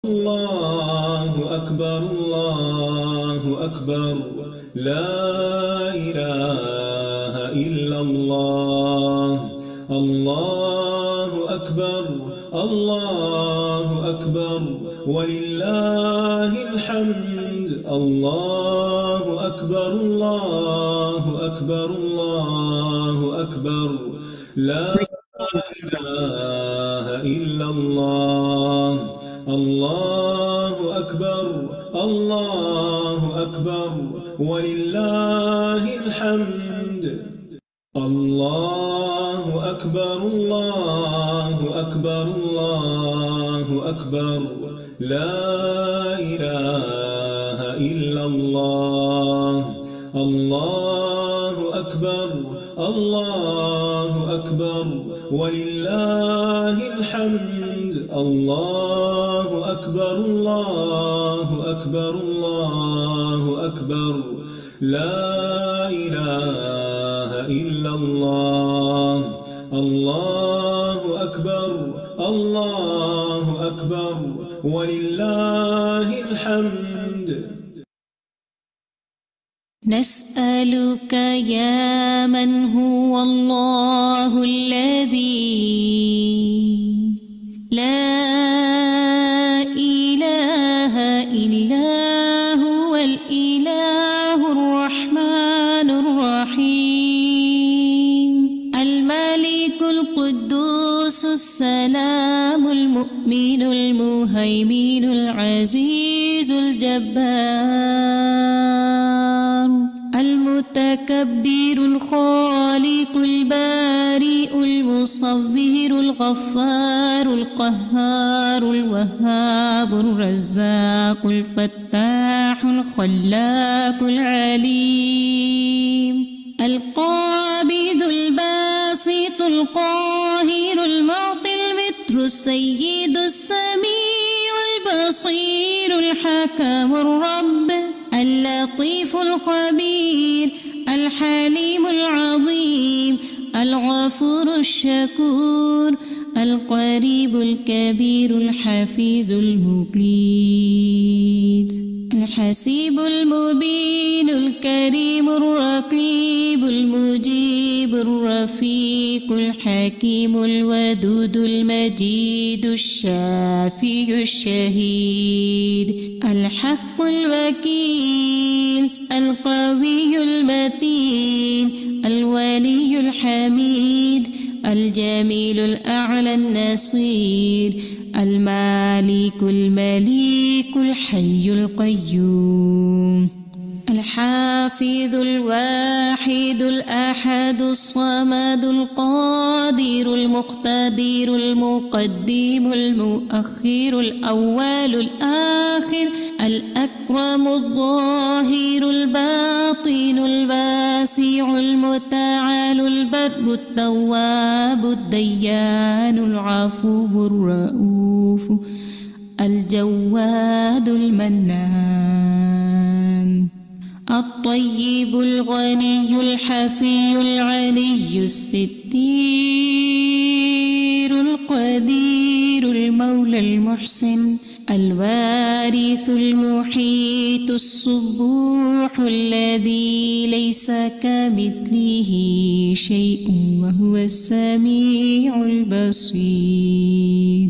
الله أكبر الله أكبر لا إله إلا الله الله أكبر الله أكبر ولله الحمد الله أكبر الله أكبر الله أكبر لا إله إلا الله الله أكبر الله أكبر ولله الحمد الله أكبر الله أكبر الله أكبر لا إله إلا الله الله أكبر الله أكبر ولله الحمد الله أكبر الله أكبر الله أكبر لا إله إلا الله الله أكبر الله أكبر ولله الحمد. نسألك يا من هو الله الذي لا إله إلا هو الإله الرحمن الرحيم الملك القدوس السلام المؤمن المهيمن العزيز الجبار المتكبر الخالق البارئ المصور الغفار القهار الوهاب الرزاق الفتاح الخلاق العليم القابض الباسط القاهر المعطي المتر السيد السميع البصير الحكم الرب اللطيف الخبير الحليم العظيم الغفور الشكور القريب الكبير الحفيظ المقيت الحسيب المبين الكريم الرقيب المجيب الرفيق الحكيم الودود المجيد الشافي الشهيد الحق الوكيل القوي المتين الولي الحميد الجميل الأعلى النصير المالك المليك الحي القيوم الحافظ الواحد الأحد الصمد القادر المقتدر المقدم المؤخر الأول الآخر الأكرم الظاهر الباطن الواسع المتعال البر التواب الديان العفو الرؤوف الجواد المنان الطيب الغني الحفي العلي الستير القدير المولى المحسن الوارث المحيط الصبوح الذي ليس كمثله شيء وهو السميع البصير.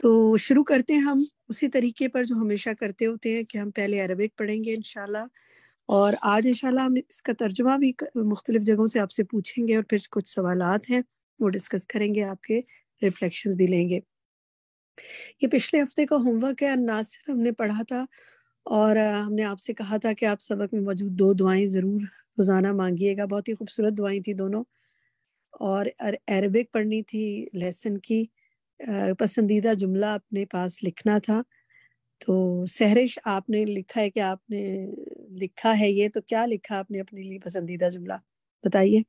تو شروع کرتے ہیں ہم اسی طریقے پر جو ہمیشہ کرتے ہوتے ہیں کہ ہم پہلے عربک پڑھیں گے انشاءاللہ، اور آج انشاءاللہ ہم اس کا ترجمہ بھی مختلف جگہوں سے آپ سے پوچھیں گے، اور پھر کچھ سوالات ہیں وہ ڈسکس کریں گے، آپ کے ریفلیکشنز بھی لیں گے۔ یہ پچھلے ہفتے کا ہوم ورک ہے الناصر، ہم نے پڑھا تھا، اور ہم نے آپ سے کہا تھا کہ آپ سبق میں موجود 2 دعائیں ضرور روزانہ مانگیے گا، بہت ہی خوبصورت دعائیں تھی دونوں، اور عربک پڑھنی تھی لیسن کی، پسندیدہ جملہ اپنے پاس لکھنا تھا۔ تو سہرش آپ نے لکھا ہے کہ آپ نے لکھا ہے یہ، تو کیا لکھا آپ نے اپنے لیے پسندیدہ جملہ بتائیے۔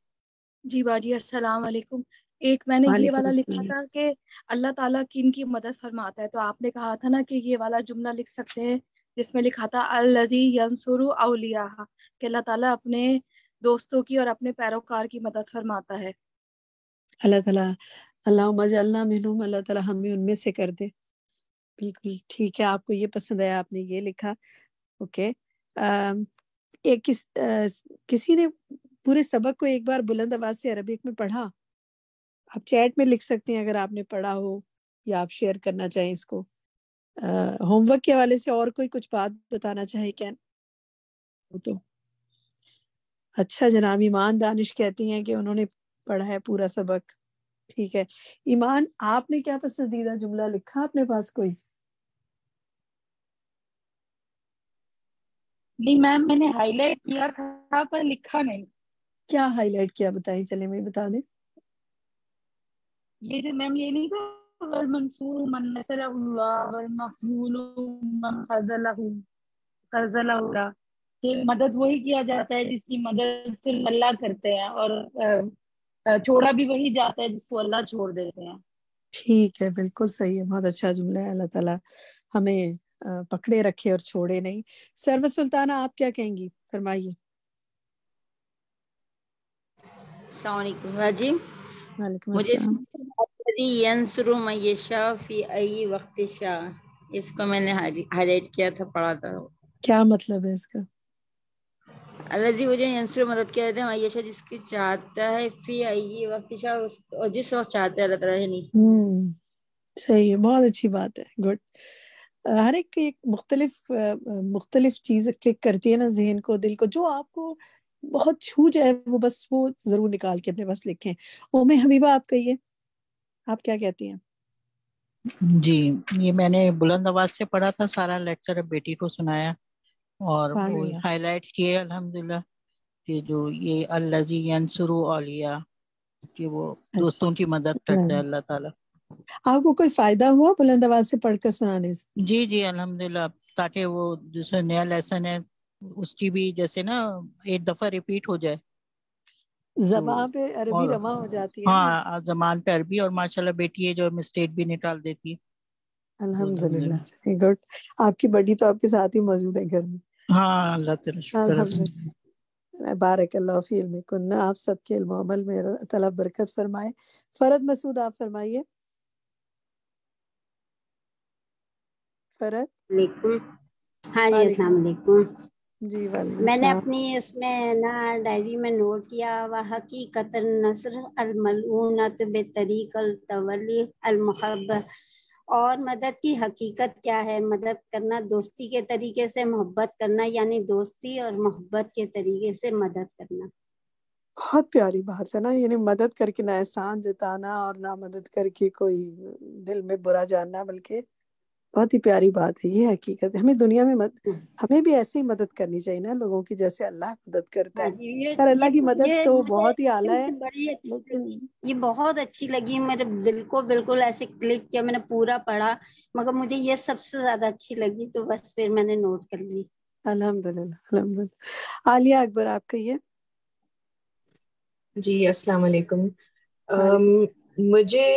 جی باجی السلام علیکم۔ ایک میں نے یہ وعلیکم والا لکھا السلام۔ تھا کہ اللہ تعالیٰ کن کی مدد فرماتا ہے، تو آپ نے کہا تھا نا کہ یہ والا جملہ لکھ سکتے ہیں جس میں لکھا تھا الذی ینصر اولیاءہ، کہ اللہ تعالیٰ اپنے دوستوں کی اور اپنے پیروکار کی مدد فرماتا ہے۔ اللہ تعالیٰ، اللہم اجعلنا منہم، اللہ تعالیٰ ہمیں ان میں سے کر دے۔ بالکل ٹھیک ہے، آپ کو یہ پسند آیا، آپ نے یہ لکھا، اوکے۔ کسی نے پورے سبق کو ایک بار بلند آواز سے عربک میں پڑھا؟ آپ چیٹ میں لکھ سکتے ہیں اگر آپ نے پڑھا ہو یا آپ شیئر کرنا چاہیں اس کو۔ ہوم ورک کے حوالے سے اور کوئی کچھ بات بتانا چاہے کیا؟ تو اچھا جناب ایمان دانش کہتی ہیں کہ انہوں نے پڑھا ہے پورا سبق، ٹھیک ہے۔ ایمان، آپ نے کیا پسندیدہ جملہ لکھا اپنے پاس کوئی؟ نہیں میم، میں نے ہائی لائٹ کیا تھا پر لکھا نہیں۔ کیا ہائی لائٹ کیا بتائیں، چلے میں بتا دیں۔ یہ جو میم یہ نہیں تھا والمنصور من نصر اللہ والمخذول من خذلہ اللہ، کہ مدد وہی کیا جاتا ہے جس کی مدد صرف اللہ کرتے ہیں، اور چھوڑا بھی وہی جاتا ہے جس کو اللہ چھوڑ دیتے ہیں۔ ٹھیک ہے، بالکل صحیح ہے، بہت اچھا جملہ ہے۔ اللہ تعالیٰ ہمیں پکڑے رکھے اور چھوڑے نہیں۔ سرو سلطانہ، آپ کیا کہیں گی، فرمائیے۔ السلام علیکم باجی، وعلیکم مجھے السلام۔ الذی ینصر من یشاء فی ای وقت شاء، اس کو میں نے ہائی لائٹ کیا تھا، پڑھا تھا۔ کیا مطلب ہے اس کا؟ الذی وہ جو ینصر مدد کیا جاتا ہے من یشاء، جس کی چاہتا ہے، فی ای وقت شاء، اور جس وقت چاہتا ہے اللہ تعالیٰ، نہیں۔ صحیح ہے، بہت اچھی بات ہے، گڈ۔ ہر ایک مختلف چیز کلک کرتی ہے نا ذہن کو، دل کو، جو آپ کو بہت چھو جائے وہ بس وہ ضرور نکال کے اپنے پاس لکھیں۔ حبیبہ، آپ کہیے، آپ کیا کہتی ہیں؟ جی، یہ میں نے بلند آواز سے پڑھا تھا سارا لیکچر، اب بیٹی کو سنایا اور وہ ہائی لائٹ کیے الحمدللہ، کہ جو یہ الذی ینصر اولیاء، کہ وہ دوستوں کی مدد کرتا ہے اللہ تعالیٰ۔ آپ کو کوئی فائدہ ہوا بلند آواز سے پڑھ کر سنانے سے؟ جی الحمدللہ، تاکہ وہ دوسرا نیا لیسن ہے اس کی بھی جیسے نا 8 دفعہ ریپیٹ ہو جائے، زبان پہ عربی رواں ہو جاتی ہے نا۔ ہاں زبان پہ عربی، اور ماشاءاللہ بیٹی ہے جو مسٹیک بھی نکال دیتی ہے۔ الحمدللہ، گڈ۔ آپ کی بڑی تو آپ کے ساتھ ہی موجود ہے گھر میں؟ ہاں، اللہ تعالیٰ شکر ہے۔ الحمدللہ، بارک اللہ فی علمکن، آپ سب کے علم و عمل میں اللہ تعالیٰ برکت فرمائے۔ فرد مسعود، آپ فرمائیے۔ فرد۔ ہاں جی، السلام علیکم۔ جی وعلیکم میں نے السلام۔ اپنی اس میں نا ڈائری میں نوٹ کیا، وہ حقیقت النصر الملعونۃ بطریق التولی المحب، اور مدد کی حقیقت کیا ہے؟ مدد کرنا دوستی کے طریقے سے، محبت کرنا یعنی دوستی اور محبت کے طریقے سے مدد کرنا۔ بہت پیاری بات ہے نا، یعنی مدد کر کے نہ احسان جتانا اور نہ مدد کر کے کوئی دل میں برا جاننا، بلکہ بہت ہی پیاری بات ہے، یہ حقیقت ہے۔ ہمیں دنیا میں ہمیں بھی ایسے ہی مدد کرنی چاہیے نا لوگوں کی، جیسے اللہ مدد کرتا ہے۔ پر اللہ کی مدد تو بہت ہی اعلیٰ ہے، بڑی اچھی لیکن لگی، یہ بہت اچھی لگی، میرے دل کو بالکل ایسے کلک کیا، میں نے پورا پڑھا، مگر مجھے یہ سب سے زیادہ اچھی لگی، تو بس پھر میں نے نوٹ کر لی۔ الحمدللہ الحمدللہ۔ عالیہ اکبر، آپ کہیے۔ جی السلام علیکم۔ مجھے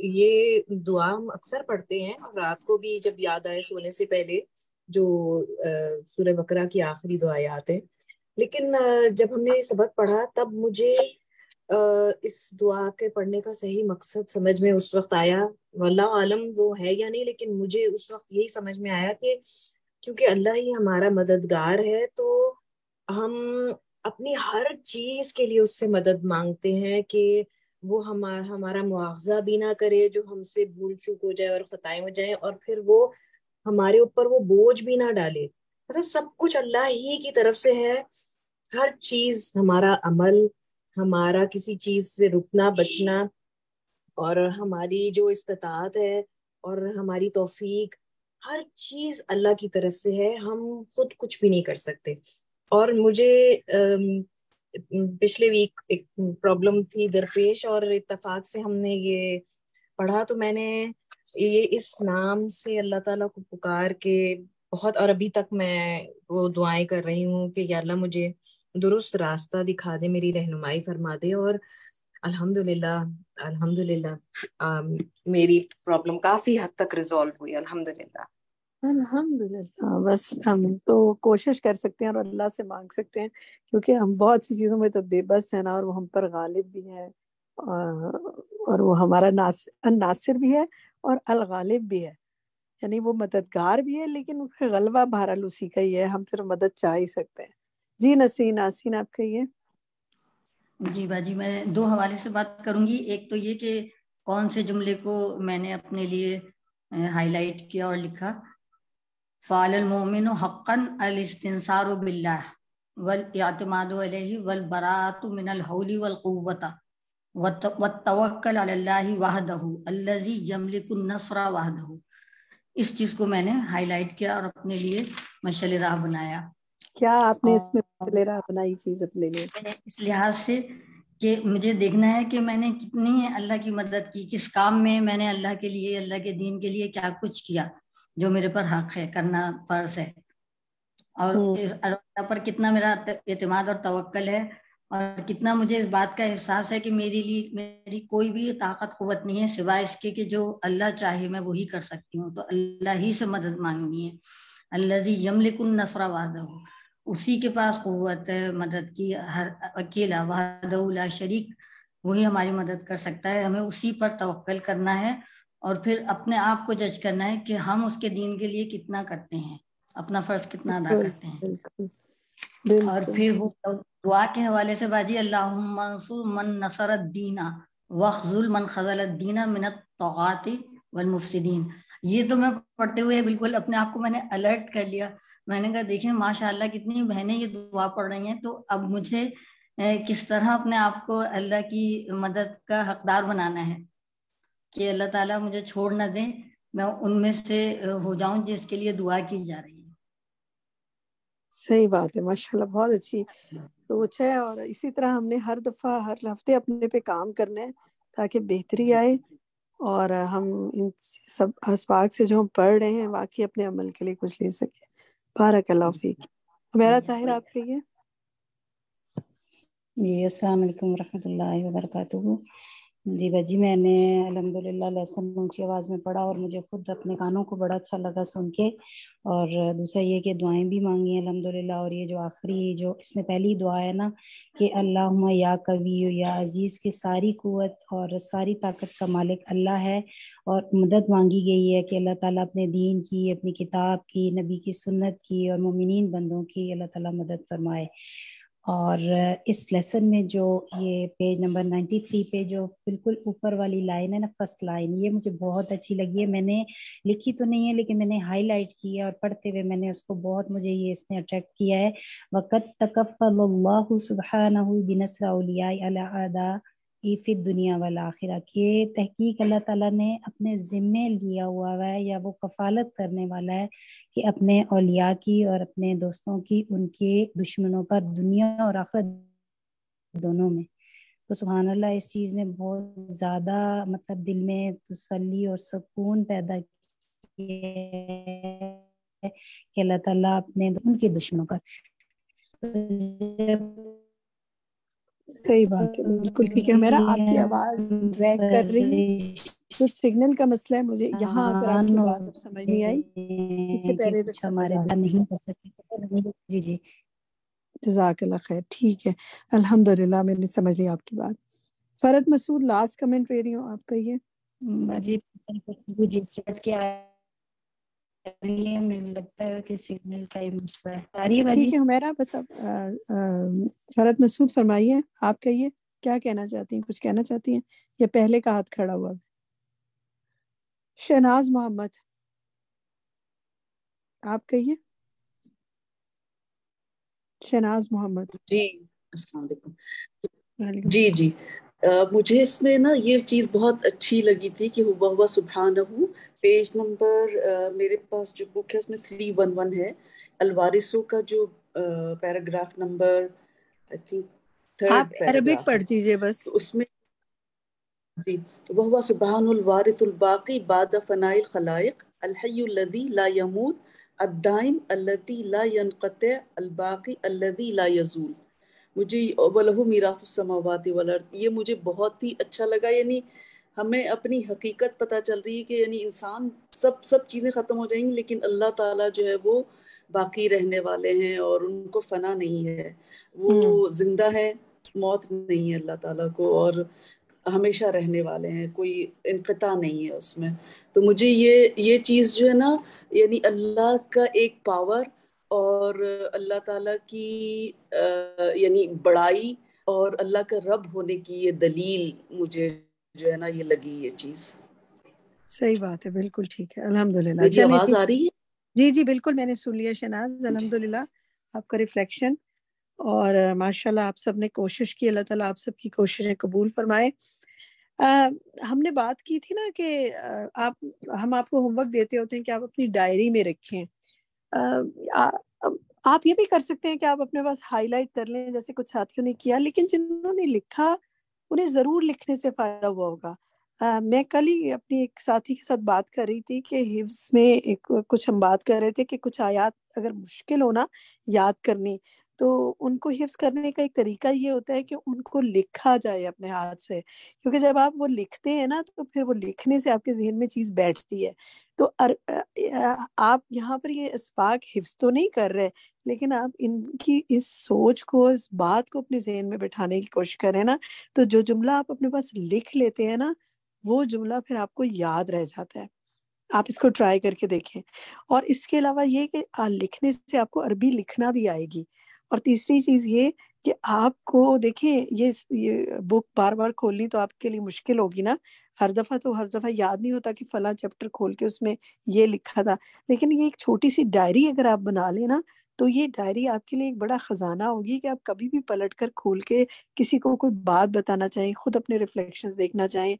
یہ دعا ہم اکثر پڑھتے ہیں، اور رات کو بھی جب یاد آئے سونے سے پہلے، جو سورہ بقرہ کی آخری دو آیات ہیں، لیکن جب ہم نے سبق پڑھا تب مجھے اس دعا کے پڑھنے کا صحیح مقصد سمجھ میں اس وقت آیا، واللہ عالم وہ ہے یا نہیں، لیکن مجھے اس وقت یہی سمجھ میں آیا کہ کیونکہ اللہ ہی ہمارا مددگار ہے، تو ہم اپنی ہر چیز کے لیے اس سے مدد مانگتے ہیں کہ وہ ہمارا مواخذہ بھی نہ کرے جو ہم سے بھول چوک ہو جائے اور خطائیں ہو جائیں، اور پھر وہ ہمارے اوپر وہ بوجھ بھی نہ ڈالے. مطلب سب کچھ اللہ ہی کی طرف سے ہے. ہر چیز، ہمارا عمل، ہمارا کسی چیز سے رکنا بچنا، اور ہماری جو استطاعت ہے اور ہماری توفیق، ہر چیز اللہ کی طرف سے ہے. ہم خود کچھ بھی نہیں کر سکتے. اور مجھے پچھلے ویک ایک پرابلم تھی درپیش، اور اتفاق سے ہم نے یہ پڑھا، تو میں نے یہ اس نام سے اللہ تعالیٰ کو پکار کے بہت، اور ابھی تک میں وہ دعائیں کر رہی ہوں کہ یا اللہ مجھے درست راستہ دکھا دے، میری رہنمائی فرما دے. اور الحمدللہ میری پرابلم کافی حد تک ریزالو ہوئی الحمدللہ. الحمدللہ. بس ہم تو کوشش کر سکتے ہیں اور اللہ سے مانگ سکتے ہیں، کیونکہ ہم بہت سی چیزوں میں تو بے بس ہیں نا، اور وہ ہم پر غالب بھی ہے، اور وہ ہمارا ناصر بھی ہے اور الغالب بھی ہے، یعنی وہ مددگار بھی ہے، لیکن اس کا غلبہ بہرحال اسی کا ہی ہے. ہم صرف مدد چاہ ہی سکتے ہیں. جی ناسین آپ کہیے. جی باجی، میں 2 حوالے سے بات کروں گی. ایک تو یہ کہ کون سے جملے کو میں نے اپنے لیے ہائی لائٹ کیا اور لکھا. فعل المؤمن حقا الاستنصار باللہ والاعتماد علیہ والبراءۃ من الحول والقوۃ والتوکل علی اللہ وحدہ الذی یملک النصر وحدہ. اس چیز کو میں نے ہائی لائٹ کیا اور اپنے لیے مشعل راہ بنایا. کیا آپ نے اس میں مشعل راہ بنائی چیز اپنے لیے؟ اس لحاظ سے کہ مجھے دیکھنا ہے کہ میں نے کتنی اللہ کی مدد کی، کس کام میں میں نے اللہ کے لیے، اللہ کے دین کے لیے کیا کچھ کیا جو میرے پر حق ہے، کرنا فرض ہے، اور اللہ پر کتنا میرا اعتماد اور توکل ہے، اور کتنا مجھے اس بات کا احساس ہے کہ میری کوئی بھی طاقت قوت نہیں ہے سوائے اس کے کہ جو اللہ چاہے میں وہی کر سکتی ہوں. تو اللہ ہی سے مدد مانگنی ہے. الذی یملک النصر وحدہ، اسی کے پاس قوت ہے مدد کی، ہر اکیلا، وحدہ لا شریک، وہی ہماری مدد کر سکتا ہے. ہمیں اسی پر توکل کرنا ہے، اور پھر اپنے آپ کو جج کرنا ہے کہ ہم اس کے دین کے لیے کتنا کرتے ہیں، اپنا فرض کتنا ادا کرتے ہیں. بالکل. اور پھر وہ دعا کے حوالے سے باجی، اللہم انصر من نصر الدین واخذل من خذل الدین من الطغاة والمفسدین. یہ تو میں پڑھتے ہوئے بالکل اپنے آپ کو میں نے الرٹ کر لیا. میں نے کہا دیکھیں ماشاء اللہ کتنی بہنیں یہ دعا پڑھ رہی ہیں، تو اب مجھے کس طرح اپنے آپ کو اللہ کی مدد کا حقدار بنانا ہے کہ اللہ تعالیٰ مجھے چھوڑ نہ دیں، میں ان میں سے ہو جاؤں جس کے لیے دعا کی جا رہی ہے. صحیح بات ہے، ماشاءاللہ بہت اچھی سوچ ہے. اور اسی طرح ہم نے ہر دفعہ ہر ہفتے اپنے پہ کام کرنا ہے تاکہ بہتری آئے، اور ہم ان سب اسباق سے جو ہم پڑھ رہے ہیں واقعی اپنے عمل کے لیے کچھ لے سکیں. بارک اللہ فیک. میرا طاہر آپ کہیے. جی السلام علیکم ورحمۃ اللہ وبرکاتہ. جی باجی، میں نے الحمدللہ لیسن اونچی آواز میں پڑھا اور مجھے خود اپنے کانوں کو بڑا اچھا لگا سن کے. اور دوسرا یہ کہ دعائیں بھی مانگی الحمدللہ. اور یہ جو آخری جو اس میں پہلی دعا ہے نا کہ اللہم یا قوی یا عزیز، کی ساری قوت اور ساری طاقت کا مالک اللہ ہے، اور مدد مانگی گئی ہے کہ اللہ تعالیٰ اپنے دین کی، اپنی کتاب کی، نبی کی سنت کی اور مومنین بندوں کی اللہ تعالیٰ مدد فرمائے. اور اس لیسن میں جو یہ پیج نمبر 93 پہ جو بالکل اوپر والی لائن ہے نا، فرسٹ لائن، یہ مجھے بہت اچھی لگی ہے. میں نے لکھی تو نہیں ہے لیکن میں نے ہائی لائٹ کی ہے، اور پڑھتے ہوئے میں نے اس کو بہت، مجھے یہ اس نے اٹریکٹ کیا ہے. وَقَدْ تَكَفَّلَ اللَّهُ سُبْحَانَهُ بِنَصْرِ أَوْلِيَائِهِ عَلَىٰ أَعْدَائِهِ فِي الدُّنْيَا وَالْآخِرَةِ، کہ تحقیق اللہ تعالیٰ نے اپنے ذمے لیا ہوا ہے، یا وہ کفالت کرنے والا ہے کہ اپنے اولیاء کی اور اپنے دوستوں کی، ان کے دشمنوں پر دنیا اور آخرت دونوں میں. تو سبحان اللہ، اس چیز نے بہت زیادہ مطلب دل میں تسلی اور سکون پیدا کیا کہ اللہ تعالیٰ اپنے ان کے دشمنوں پر. صحیح بات ہے، بالکل ٹھیک ہے. میرا آپ کی آواز ریک کر رہی ہے، کچھ سگنل کا مسئلہ ہے. مجھے یہاں اگر آپ کی بات اب سمجھ نہیں آئی، اس سے پہلے تک سمجھ آ رہی. نہیں کر سکتے. جی جی جزاک اللہ خیر. ٹھیک ہے، الحمدللہ میں نے سمجھ لی آپ کی بات. فرد مسعود لاسٹ کمنٹ لے رہی ہوں، آپ کہیے. جی جی اسٹارٹ کیا مجھے لگتا ہے کہ سگنل کا ہی مسئلہ ہے. ٹھیک ہے حمیرہ، بس اب فرد مسعود فرمائیے، آپ کہیے کیا کہنا چاہتی ہیں؟ کچھ کہنا چاہتی ہیں یا پہلے کا ہاتھ کھڑا ہوا ہے؟ شہناز محمد آپ کہیے. شہناز محمد. جی السلام علیکم. جی مجھے اس میں نا یہ چیز بہت اچھی لگی تھی کہ ہوا سبحانہ، پیج نمبر میرے پاس جو بک ہے اس میں 311 ہے، الوارثوں کا جو paragraph number I think 3rd آپ عربک پڑھ دیجئے بس. تو اس میں جی وهو سبحان الوارث الباقی بعد فناء الخلائق الحي الذي لا يموت الدائم الذي لا ينقطع الباقی الذي لا يزول. مجھے وَلَهُ مِيرَاثُ السَّمَاوَاتِ وَالْأَرْضِ یہ مجھے بہت ہی اچھا لگا. یعنی ہمیں اپنی حقیقت پتہ چل رہی ہے کہ یعنی انسان سب چیزیں ختم ہو جائیں گی لیکن اللہ تعالیٰ جو ہے وہ باقی رہنے والے ہیں اور ان کو فنا نہیں ہے، وہ زندہ ہے، موت نہیں ہے اللہ تعالیٰ کو، اور ہمیشہ رہنے والے ہیں، کوئی انقطاع نہیں ہے اس میں. تو مجھے یہ چیز جو ہے نا یعنی اللہ کا ایک پاور اور اللہ تعالیٰ کی یعنی بڑائی اور اللہ کا رب ہونے کی یہ دلیل مجھے جو ہے نا یہ لگی یہ چیز. صحیح بات ہے، بالکل ٹھیک ہے، الحمدللہ. میری آواز آ رہی ہے؟ جی بالکل میں نے سن لیا شہناز. الحمدللہ آپ کا ریفلیکشن، اور ماشاءاللہ آپ سب نے کوشش کی، اللہ تعالیٰ آپ سب کی کوششیں قبول فرمائے. ہم نے بات کی تھی نا کہ ہم آپ کو ہوم ورک دیتے ہوتے ہیں کہ آپ اپنی ڈائری میں رکھیں. آپ یہ بھی کر سکتے ہیں کہ آپ اپنے پاس ہائی لائٹ کر لیں جیسے کچھ ساتھیوں نے کیا، لیکن جنہوں نے لکھا انہیں ضرور لکھنے سے فائدہ ہوا ہوگا. میں کل ہی اپنی ایک ساتھی کے ساتھ بات کر رہی تھی کہ حفظ میں کچھ ہم بات کر رہے تھے کہ کچھ آیات اگر مشکل ہونا یاد کرنی تو ان کو حفظ کرنے کا ایک طریقہ یہ ہوتا ہے کہ ان کو لکھا جائے اپنے ہاتھ سے، کیونکہ جب آپ وہ لکھتے ہیں نا تو پھر وہ لکھنے سے آپ کے ذہن میں چیز بیٹھتی ہے. تو آپ یہاں پر یہ اسباق حفظ تو نہیں کر رہے، لیکن آپ ان کی اس سوچ کو، اس بات کو اپنے ذہن میں بٹھانے کی کوشش کریں نا، تو جو جملہ آپ اپنے پاس لکھ لیتے ہیں نا وہ جملہ پھر آپ کو یاد رہ جاتا ہے. آپ اس کو ٹرائی کر کے دیکھیں. اور اس کے علاوہ یہ کہ لکھنے سے آپ کو عربی لکھنا بھی آئے گی. اور تیسری چیز یہ کہ آپ کو دیکھیں یہ بک بار بار کھولنی تو آپ کے لیے مشکل ہوگی نا، ہر دفعہ یاد نہیں ہوتا کہ فلاں چیپٹر کھول کے اس میں یہ لکھا تھا. لیکن یہ ایک چھوٹی سی ڈائری اگر آپ بنا لیں نا تو یہ ڈائری آپ کے لیے ایک بڑا خزانہ ہوگی کہ آپ کبھی بھی پلٹ کر کھول کے کسی کو کوئی بات بتانا چاہیں، خود اپنے ریفلیکشنز دیکھنا چاہیں،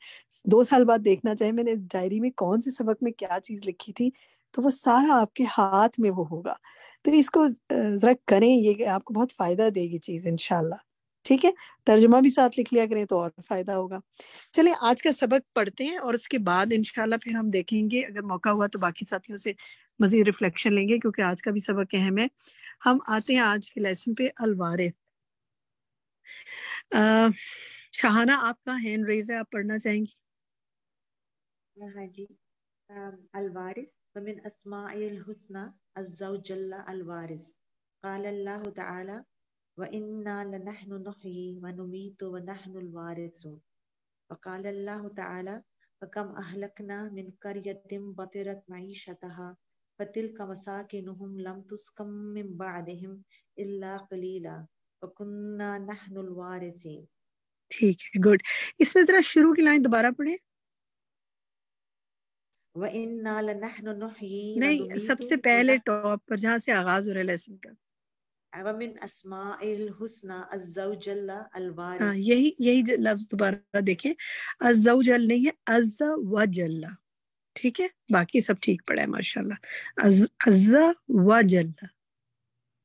2 سال بعد دیکھنا چاہیں میں نے ڈائری میں کون سے سبق میں کیا چیز لکھی تھی، تو وہ سارا آپ کے ہاتھ میں وہ ہوگا. تو اس کو ذرا کریں، یہ آپ کو بہت فائدہ دے گی چیز انشاءاللہ. ٹھیک ہے، ترجمہ بھی ساتھ لکھ لیا کریں تو اور فائدہ ہوگا. چلیں آج کا سبق پڑھتے ہیں اور اس کے بعد انشاءاللہ پھر ہم دیکھیں گے، اگر موقع ہوا تو باقی ساتھیوں سے مزید ریفلیکشن لیں گے کیونکہ آج کا بھی سبق اہم ہے. ہم آتے ہیں آج کے لیسن پہ، الوارث. شاہانہ آپ کا ہینڈ ریز ہے، آپ پڑھنا چاہیں گی؟ ہاں جی. الوارث ومن اسماء الحسنى الزوج الوارث. قال الله تعالى وإنا لنحن نحيي ونميت ونحن الوارثون. وقال الله تعالى فكم أهلكنا من قرية بطرت معيشتها فتلك مساكنهم لم تسكن من بعدهم إلا قليلا وكنا نحن الوارثين. ٹھیک ہے، گڈ. اس میں ذرا شروع کی لائن دوبارہ پڑھیں. وَإِنَّا لَنَحْنُ نُحْيِي نہیں، سب سے پہلے ٹاپ پر جہاں سے آغاز ہو رہا ہے لیسن کا. وَمِنْ أَسْمَاءِ الْحُسْنَى الزَّوْجَ الْوَارِث. ہاں یہی لفظ دوبارہ دیکھیں، الزوجل نہیں ہے، عز و جل. ٹھیک ہے، باقی سب ٹھیک پڑا ہے ماشاءاللہ. عز و جل،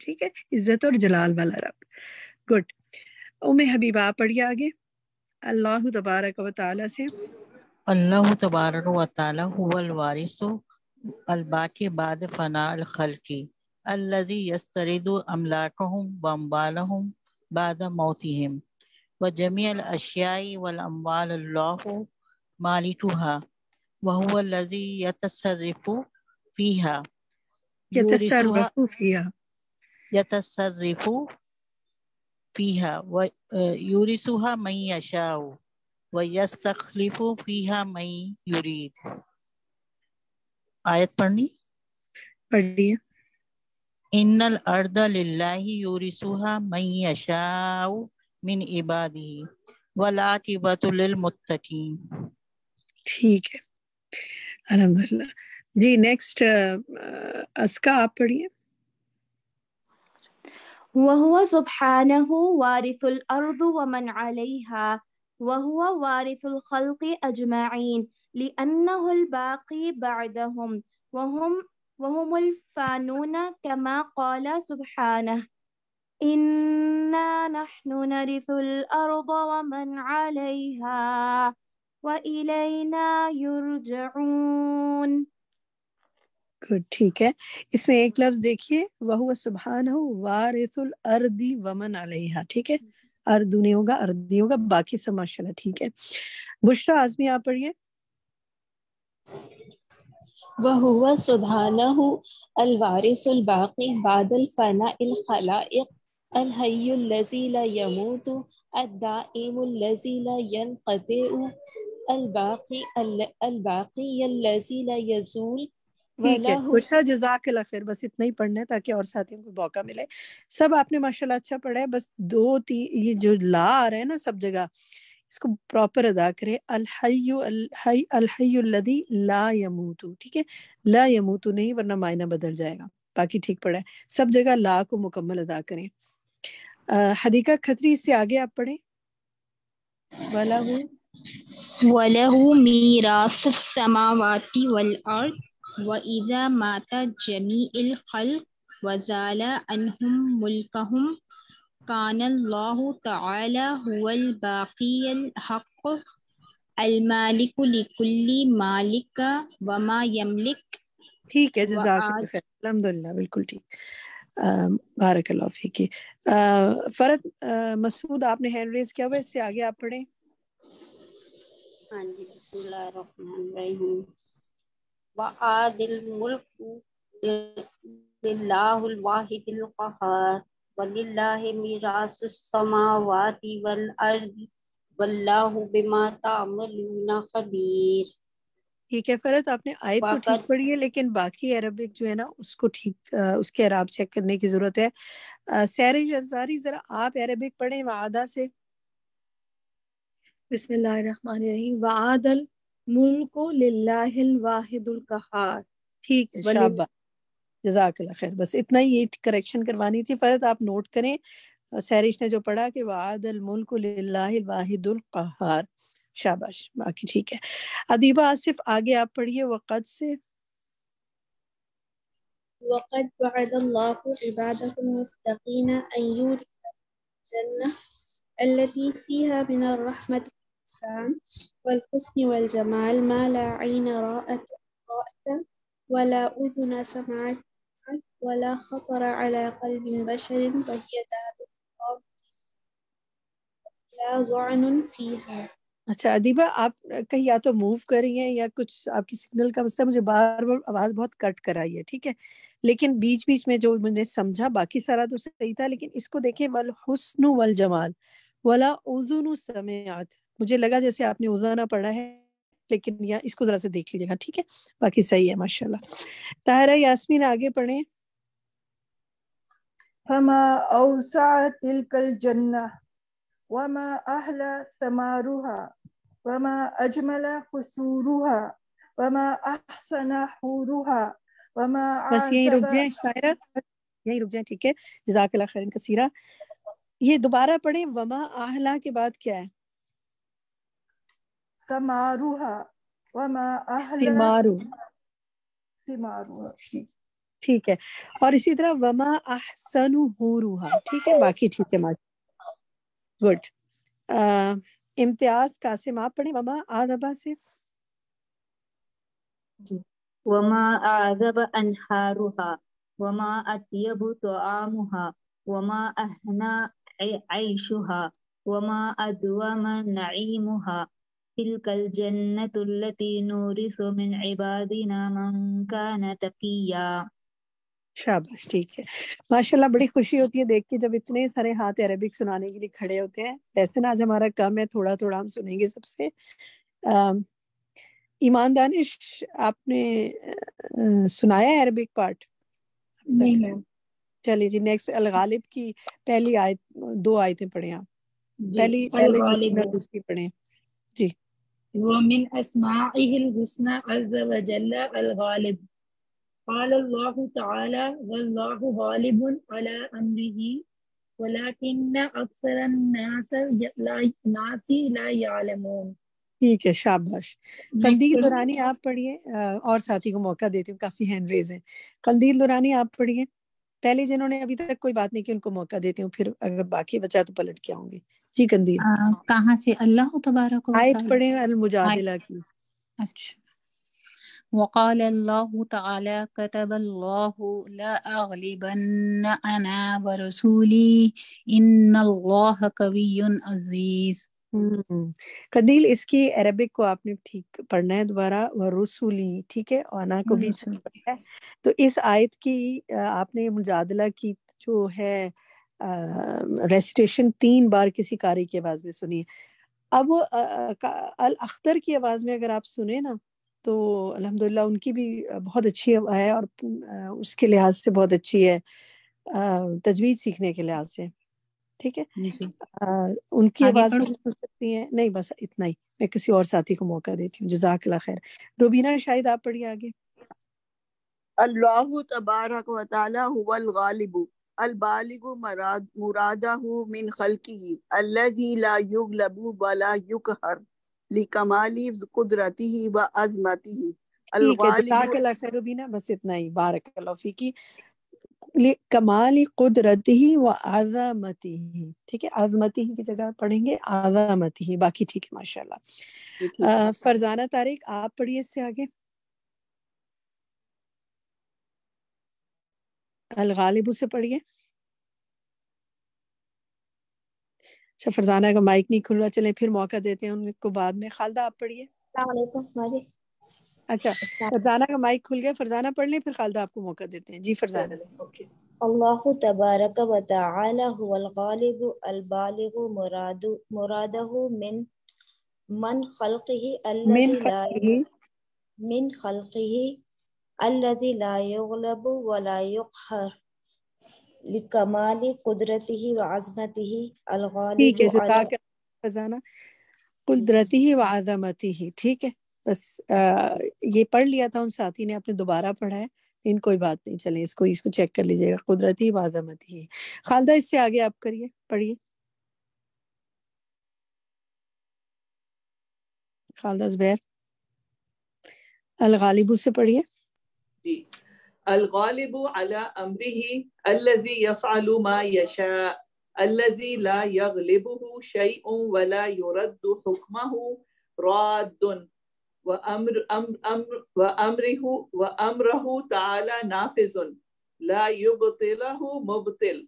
ٹھیک ہے، عزت اور جلال والا رب. گڈ. ام حبیبہ آپ پڑھیے آگے. اللہ تبارک و تعالی سے، اللہ تبارک و تعالی هو الوارث الباقی بعد فناء الخلق الذي يسترد املاکهم واموالهم بعد موتهم وجميع الاشیاء والاموال الله مالکها وهو الذي يتصرف فيها ويورثها من يشاء وَيَسْتَخْلِفُ فِيهَا مَن يُرِيدُ. آیت پڑھیے. إِنَّ الْأَرْضَ لِلَّهِ يُورِثُهَا مَن يَشَاءُ مِنْ عِبَادِهِ والعاقبۃ للمتقین. ٹھیک ہے الحمدللہ. جی نیکسٹ اسکا آپ پڑھیے. وهو سبحانه وارث الأرض ومن عليها وهو وارث الخلق أجمعين لأنه الباقي بعدهم وهم الفانون كما قال سبحانه إنا نحن نرث الأرض ومن عليها وإلينا يرجعون. گڈ ٹھیک ہے. اس میں ایک لفظ دیکھیے وَهُوَ سُبْحَانَهُ وَارِثُ الْأَرْضِ وَمَنْ عَلَيْهَا. ٹھیک ہے ارض نہیں ہوگا ارضی ہوگا. باقی سب ماشاءاللہ ٹھیک ہے. بشرا اعظمی آپ پڑھیے. وَهُوَ سُبْحَانَهُ الْوَارِثُ الْبَاقِي بَعْدَ الْفَنَاءِ الْخَلَائِقِ الْحَيُّ الَّذِي لَا يَمُوتُ الدَّائِمُ الَّذِي لَا يَنْقَطِعُ الْبَاقِي الَّذِي لَا يَزُولُ. ٹھیک ہے بشرا جزاک اللہ خیر. بس اتنا ہی پڑھنا ہے تاکہ اور ساتھیوں کو موقع ملے. سب آپ نے ماشاءاللہ اچھا پڑھا ہے. بس 2-3 یہ جو لا آ رہا ہے نا سب جگہ اس کو پراپر ادا کرے. الحی الذی لا یموت. ٹھیک ہے لا یموت نہیں ورنہ معنی بدل جائے گا. باقی ٹھیک پڑھا ہے. سب جگہ لا کو مکمل ادا کریں. حدیقہ کھتری سے آگے آپ پڑھیں. وَلَهُ مِيرَاثُ السَّمَاوَاتِ وَالْأَرْضِ وَإِذَا مَاتَ جَمِيعُ الْخَلْقِ وَزَالَ عَنْهُمْ مُلْكُهُمْ كَانَ اللَّهُ تَعَالَى هُوَ الْبَاقِيُ الْحَقُّ الْمَالِكُ لِكُلِّ مَالِكَ وَمَا يَمْلِكُ. ٹھیک ہے جزاک اللہ خیر. الحمدللہ بالکل ٹھیک. بارک اللہ فیکی. فرد مسعود آپ نے ہینڈ ریز کیا ہوا. اس سے آگے آپ پڑھیں. ہاں جی بسم اللہ الرحمن الرحیم. وَعَادِ الْمُلْكُ لِلَّهِ الْوَاحِدِ الْقَهَّارِ وَلِلَّهِ مِيرَاثُ السَّمَاوَاتِ وَالْأَرْضِ وَاللَّهُ بِمَا تَعْمَلُونَ خَبِيرٌ. ٹھیک ہے فرد آپ نے آیت تو ٹھیک پڑھی ہے لیکن باقی عربک جو ہے نا اس کو ٹھیک اس کے اعراب چیک کرنے کی ضرورت ہے. سیرج ازاری ذرا آپ عربک پڑھیں وعدہ سے. بسم اللہ الرحمن الرحیم. وعد الملک للہ الواحد القہار. ٹھیک ہے شاباش جزاک اللہ خیر. بس اتنا ہی یہ کریکشن کروانی تھی. فرد آپ نوٹ کریں سیرج نے جو پڑھا کہ وعد الملک للہ الواحد القہار. شاباش باقی ٹھیک ہے. ادیبہ آصف آگے آپ پڑھیے وقت سے. وقد وعد الله عباده المتقين أن يورثوا الجنة التي فيها من الرحمة والإحسان والحسن والجمال ما لا عين رأت ولا أذن سمعت ولا خطر على قلب بشر وهي دار لا ظعن فيها. اچھا ادیبہ آپ کہیں یا تو موو کر رہی ہیں یا کچھ آپ کی سگنل کا مسئلہ. مجھے بار بار آواز بہت کٹ کر آئی ہے. ٹھیک ہے لیکن بیچ بیچ میں جو میں نے سمجھا باقی سارا تو صحیح تھا. لیکن اس کو دیکھیں والحسن والجمال ولا اذن سمعت. مجھے لگا جیسے آپ نے اذانہ پڑھا ہے لیکن یا اس کو ذرا سے دیکھ لیجیے گا. ٹھیک ہے باقی صحیح ہے ماشاءاللہ. طاہرہ یاسمین آگے پڑھیں. فما اوسع تلك الجنة وما أحلى ثمارها وما أجمل قصورها وما أحسن حورها وما بس یہیں رک جائیں شاعرہ یہیں رک جائیں. ٹھیک ہے جزاک اللہ خیرن کثیرہ. یہ دوبارہ پڑھیں. وما احلا کے بعد کیا ہے؟ ثمارها وما أحلى ثمارها. ٹھیک ہے. اور اسی طرح وما احسن حورها. ٹھیک ہے باقی ٹھیک ہے گڈ. امتیاز قاسم آپ پڑھیں وما آدھبا سے. وما أعذب أنهارها وما أطيب طعامها وما أهنى عيشها وما أدوم نعيمها تلك الجنة التي نورث من عبادنا من كان تقيا. شاباش ٹھیک ہے ماشاءاللہ. بڑی خوشی ہوتی ہے دیکھ کے جب اتنے سارے ہاتھ عربک سنانے کے لیے کھڑے ہوتے ہیں. لیسن آج ہمارا کم ہے تھوڑا تھوڑا ہم سنیں گے سب سے. ایمان دانش آپ نے سنایا ہے عربک پارٹ؟ نہیں میم. چلیے جی نیکسٹ الغالب کی پہلی آیت 2 آیتیں پڑھیں آپ. پہلی الغالب دوسری پڑھیں جی. ومن اسمائه الحسنى عز وجل الغالب قال الله تعالى والله غالب على امره ولكن اکثر الناس لا يعلمون. ٹھیک ہے شاباش. قندیل دورانی آپ پڑھیے اور ساتھی کو موقع دیتی ہوں، کافی ہینڈ ریز ہیں. قندیل دورانی آپ پڑھیے. پہلے جنہوں نے ابھی تک کوئی بات نہیں کی ان کو موقع دیتی ہوں، پھر اگر باقی بچا تو پلٹ کے آؤں گی. جی قندیل. کہاں سے؟ اللہ تبارک و آیت تعالی. پڑھیں المجادلہ کی. اچھا. وقال الله تعالى كتب الله لا أغلبن أنا ورسولي إن الله قوي عزيز. قندیل اس کی عربک کو آپ نے ٹھیک پڑھنا ہے دوبارہ، ورسولی، ٹھیک ہے، انا کو بھی پڑھنا ہے. تو اس آیت کی آپ نے مجادلہ کی جو ہے ریسیٹیشن 3 بار کسی قاری کی آواز میں سنی. اب الاخضر کی آواز میں اگر آپ سنیں نا تو الحمدللہ ان کی بھی بہت اچھی ہے اور اس کے لحاظ سے بہت اچھی ہے، تجوید سیکھنے کے لحاظ سے. ٹھیک ہے، ان کی آواز میں سن سکتی ہیں. نہیں بس اتنا ہی، میں کسی اور ساتھی کو موقع دیتی ہوں. جزاک اللہ خیر. روبینہ شاید آپ پڑھیے آگے. اللہ تبارک و تعالی هو الغالب البالغ مرادہ من خلقہ الذی لا یغلب ولا یقہر لکمال قدرتہ و عظمتہ. ٹھیک ہے، جزاک اللہ خیر روبینہ، بس اتنا ہی. بارک اللہ فیکی. کمال قدرتہ و عظمتہ. ٹھیک ہے، عظمتہ کی جگہ پڑھیں گے عظمتہ. باقی ٹھیک ہے ماشاءاللہ. فرزانہ طارق آپ پڑھیے اس سے آگے. الغالب سے پڑھیے. اچھا فرزانہ کا مائک نہیں کھل رہا، چلیں پھر موقع دیتے ہیں ان کو بعد میں. خالدہ آپ پڑھیے. السلام علیکم. اچھا فرزانہ کا مائک کھل گیا، فرزانہ پڑھ لیں پھر خالدہ آپ کو موقع دیتے ہیں. جی فرزانہ. اللہ تبارک و تعالی هو الغالب البالغ مرادہ من خلقہ الذی لا یغلب ولا یقہر لکمال قدرتہ و عظمتہ. الغالب. ٹھیک ہے، جزاک اللہ فرزانہ. قدرتہ و عظمتہ. ٹھیک ہے، بس یہ پڑھ لیا تھا ان ساتھی نے، آپ نے دوبارہ پڑھا ہے، ان کوئی بات نہیں. چلیں اس کو چیک کر لیجیے گا. قدرتی و عظمتہ. خالدہ اس سے آگے آپ کریے، پڑھیے. خالدہ زبیر الغالب سے پڑھیے. جی. الغالب علی امرہ الذی یفعل ما یشاء الذی لا یغلبہ شیء ولا یرد حکمہ راد وامرہ تعالی نافذ لا یبطلہ مبطل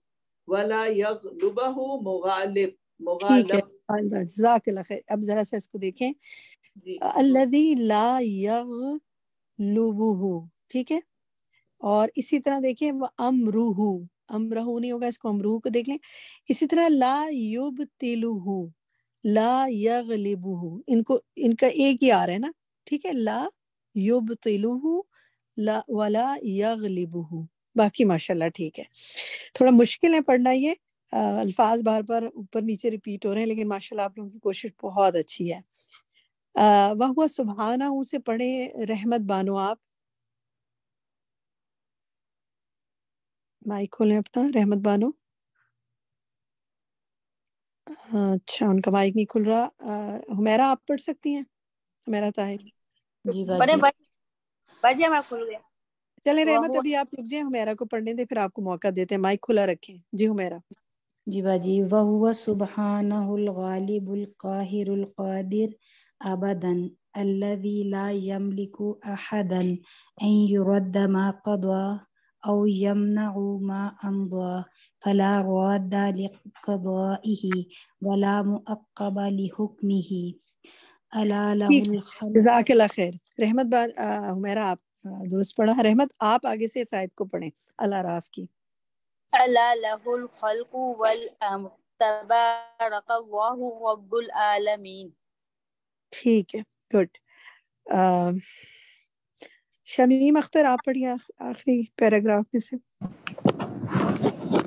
ولا یغلبہ مغالب. ٹھیک ہے جزاک اللہ خیر. اب ذرا سا اس کو دیکھیں. الذی لا یغلبہ، ٹھیک ہے، اور اسی طرح دیکھیں امرہ نہیں ہوگا، اس کو امرہ کو دیکھ لیں. اسی طرح لا یبطلہ لا یغلبہ، ان کا ایک ہی آ رہا ہے نا. ٹھیک ہے، لا یبطلہ لا ولا یغلبہ. باقی ماشاءاللہ ٹھیک ہے. تھوڑا مشکل ہے پڑھنا، یہ الفاظ بار بار اوپر نیچے ریپیٹ ہو رہے ہیں، لیکن ماشاءاللہ آپ لوگوں کی کوشش بہت اچھی ہے. وَهُوَ سُبْحَانَهُ سے پڑھیں رحمت بانو. آپ مائک کھولیں اپنا رحمت بانو. اچھا ان کا مائک نہیں کھل رہا. حمیرہ آپ پڑھ سکتی ہیں؟ حمیرہ طاہر. جی باجی ہمارا کھل گیا. چلیں رحمت ابھی آپ رک جائیں، حمیرہ کو پڑھنے دیں، پھر آپ کو موقع دیتے ہیں. مائک کھلا رکھیں. جی حمیرہ. جی باجی. وَهُوَ سُبْحَانَهُ الْغَالِبُ الْقَاهِرُ الْقَادِرُ أَبَدًا الَّذِي لَا يَمْلِكُ أَحَدًا أَن يُرَدَّ مَا قَضَى أَوْ يَمْنَعُ مَا أَمْضَى فَلَا رَادَّ لِقَضَائِهِ وَلَا مُعَقِّبَ لِحُكْمِهِ أَلَا لَهُ الْخَلْقُ. جزاک اللہ خیر. رحمت حمیرہ آپ درست پڑھا. رحمت آپ آگے سے اس آیت کو پڑھیں الاعراف کی. أَلَا لَهُ الْخَلْقُ وَالْأَمْرُ تَبَارَكَ اللَّهُ رَبُّ الْعَالَمِينَ. ٹھیک ہے، گڈ. شمیم اختر آپ پڑھیے آخری پیراگراف میں سے.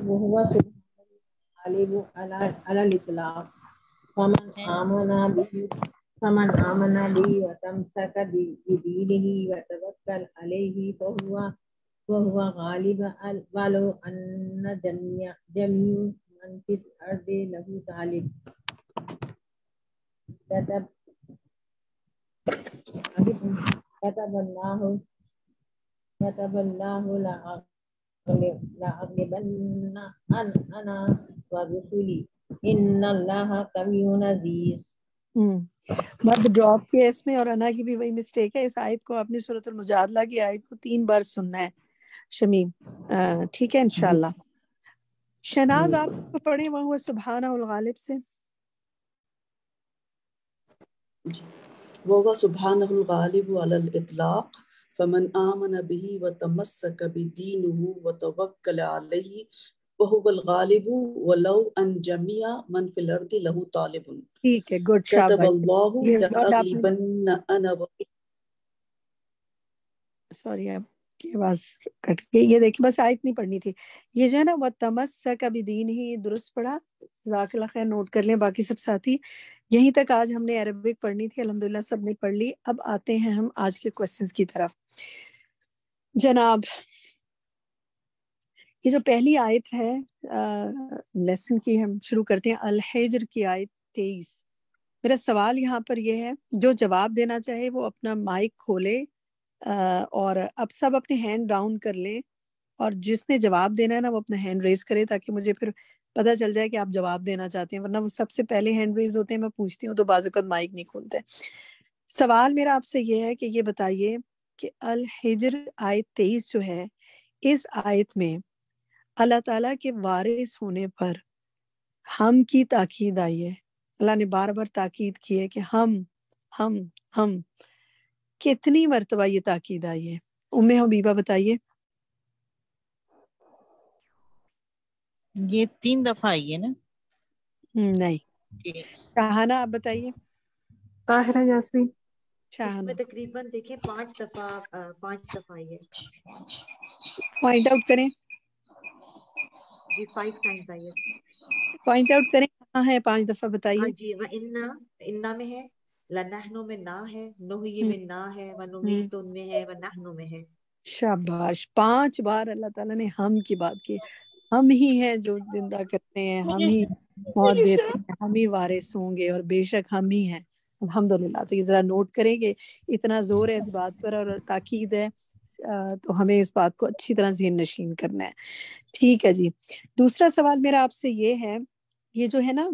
وَهُوَ سُبْحَانَهُ الْغَالِبُ عَلَى الْإِطْلَاقِ فمن آمن به وتمسك بدينه وتوكل عليه فهو غالب ولو أن جميع من في الأرض له غالب كتب الله لأغلبن أنا ورسلي إن الله قوي عزيز. مد ڈراپ کی ہے اس میں، اور انا کی بھی وہی مسٹیک ہے. اس آیت کو آپ نے سورۃ المجادلہ کی آیت کو 3 بار سننا ہے شمیم، ٹھیک ہے انشاءاللہ. شناز آپ کو پڑھیں وہ سبحانہ الغالب سے. وهو سبحانه الغالب على الإطلاق فمن آمن به وتمسك بدينه وتوكل عليه وهو الغالب ولو أن جميع من في الأرض له طالب. ٹھیک ہے، گڈ، كتب شاباش. الله لأغلبن أنا سوری آپ کی آواز کٹ گئی. یہ دیکھیں بس آیت نہیں پڑھنی تھی. یہ جو ہے نا وَتَمَسَّكَ بِدِينِهِ درست پڑھا، جزاک اللہ خیر، نوٹ کر لیں باقی سب ساتھی. یہیں تک آج ہم نے عربک پڑھنی تھی، الحمدللہ سب نے پڑھ لی. اب آتے ہیں ہم آج کے کوسچنز کی طرف. جناب یہ جو پہلی آیت ہے لیسن کی، ہم شروع کرتے ہیں الحجر کی آیت 23. میرا سوال یہاں پر یہ ہے، جو جواب دینا چاہے وہ اپنا مائک کھولے اور اب سب اپنے ہینڈ ڈاؤن کر لیں، اور جس نے جواب دینا ہے نا وہ اپنا ہینڈ ریز کرے تاکہ مجھے پھر پتہ چل جائے کہ آپ جواب دینا چاہتے ہیں، ورنہ وہ سب سے پہلے ہینڈ ریز ہوتے ہیں، میں پوچھتی ہوں تو بعض اوقات مائک نہیں کھولتے. سوال میرا آپ سے یہ ہے کہ یہ بتائیے کہ الحجر آیت 23 جو ہے، اس آیت میں اللہ تعالیٰ کے وارث ہونے پر ہم کی تاکید آئی ہے. اللہ نے بار بار تاکید کی ہے کہ ہم کتنی مرتبہ یہ تاکید آئی ہے؟ ام حبیبہ بتائیے. یہ 3 دفعہ آئی ہے نا؟ نہیں. شاہانہ آپ بتائیے. طاہرہ یاسمین. شاہانہ تقریباً دیکھیں 5 دفعہ آئی ہے. پوائنٹ آؤٹ کریں جی 5 ٹائمز آئی ہے. پوائنٹ آؤٹ کریں کہاں ہے 5 دفعہ بتائیے. ہاں جی، وَإِنَّا میں ہے، لَنَحْنُ میں نہ ہے، نُحْيِي میں نہ ہے، وَنُمِيتُ میں ہے، وَنَحْنُ میں ہے. شاباش. 5 بار اللہ تعالیٰ نے ہم کی بات کی. ہم ہی ہیں جو زندہ کرتے ہیں، ہم ہی موت دیتے ہیں، ہم ہی وارث ہوں گے، اور بے شک ہم ہی ہیں الحمدللہ. تو یہ ذرا نوٹ کریں کہ اتنا زور ہے اس بات پر اور تاکید ہے، تو ہمیں اس بات کو اچھی طرح ذہن نشین کرنا ہے. ٹھیک ہے جی. دوسرا سوال میرا آپ سے یہ ہے، یہ جو ہے نا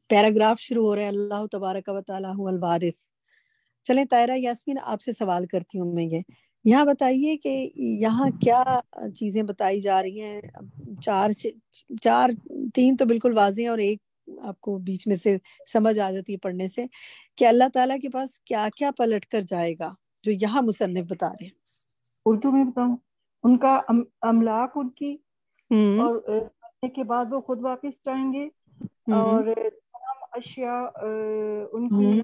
پیراگراف شروع ہو رہا ہے اللہ تبارک و تعالیٰ هو الوارث. چلیں طاہرہ یاسمین آپ سے سوال کرتی ہوں میں، یہ یہاں بتائیے کہ یہاں کیا چیزیں بتائی جا رہی ہیں. 3 تو بالکل واضح ہیں اور ایک آپ کو بیچ میں سے سمجھ آ جاتی ہے پڑھنے سے، کہ اللہ تعالیٰ کے پاس کیا کیا پلٹ کر جائے گا جو یہاں مصنف بتا رہے ہیں. اردو میں بتاؤں، ان کا املاک ان کی، اور مرنے کے بعد وہ خود واپس جائیں گے، اور تمام اشیاء ان کی،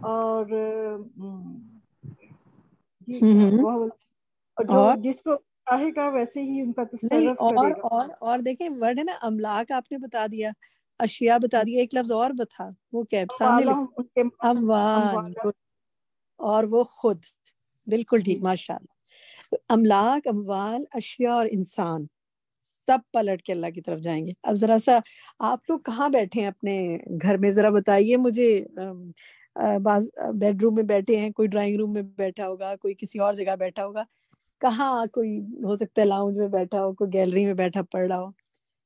اور جو جس کو چاہے گا ویسے ہی ان کا تصرف کرے گا. اور دیکھیں ورڈ ہے نا املاک، آپ نے بتا دیا، اشیاء بتا دیا، ایک لفظ اور بتا، وہ کیا سامنے اموال، اور وہ خود. بالکل ٹھیک، ماشاء اللہ. املاک، اموال، اشیاء اور انسان سب پلٹ کے اللہ کی طرف جائیں گے. اب ذرا سا آپ لوگ کہاں بیٹھے ہیں اپنے گھر میں؟ ذرا بتائیے مجھے. بعض بیڈ روم میں بیٹھے ہیں، کوئی ڈرائنگ روم میں بیٹھا ہوگا، کوئی کسی اور جگہ بیٹھا ہوگا. کہاں؟ کوئی ہو سکتا ہے لاؤنج میں بیٹھا ہو، کوئی گیلری میں بیٹھا پڑھ رہا ہو.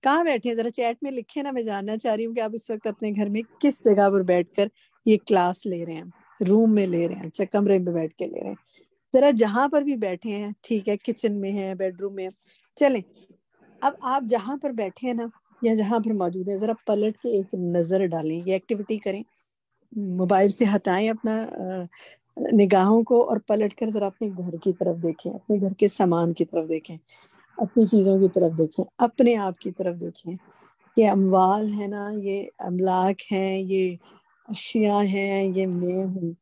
کہاں بیٹھے ہیں؟ ذرا چیٹ میں لکھیں نا. میں جاننا چاہ رہی ہوں کہ آپ اس وقت اپنے گھر میں کس جگہ پر بیٹھ کر یہ کلاس لے رہے ہیں. روم میں لے رہے ہیں، اچھا کمرے میں بیٹھ کے لے رہے ہیں. ذرا جہاں پر بھی بیٹھے ہیں، ٹھیک ہے، کچن میں ہے، بیڈ روم میں. چلیں اب آپ جہاں پر بیٹھے ہیں نا، یا جہاں پر موجود ہیں، ذرا پلٹ کے ایک نظر ڈالیں. یہ ایکٹیویٹی کریں، موبائل سے ہٹائیں اپنا نگاہوں کو، اور پلٹ کر ذرا اپنے گھر کی طرف دیکھیں، اپنے گھر کے سامان کی طرف دیکھیں، اپنی چیزوں کی طرف دیکھیں، اپنے آپ کی طرف دیکھیں. یہ اموال ہے نا، یہ املاک ہیں، یہ اشیاء ہیں، یہ میں ہوں.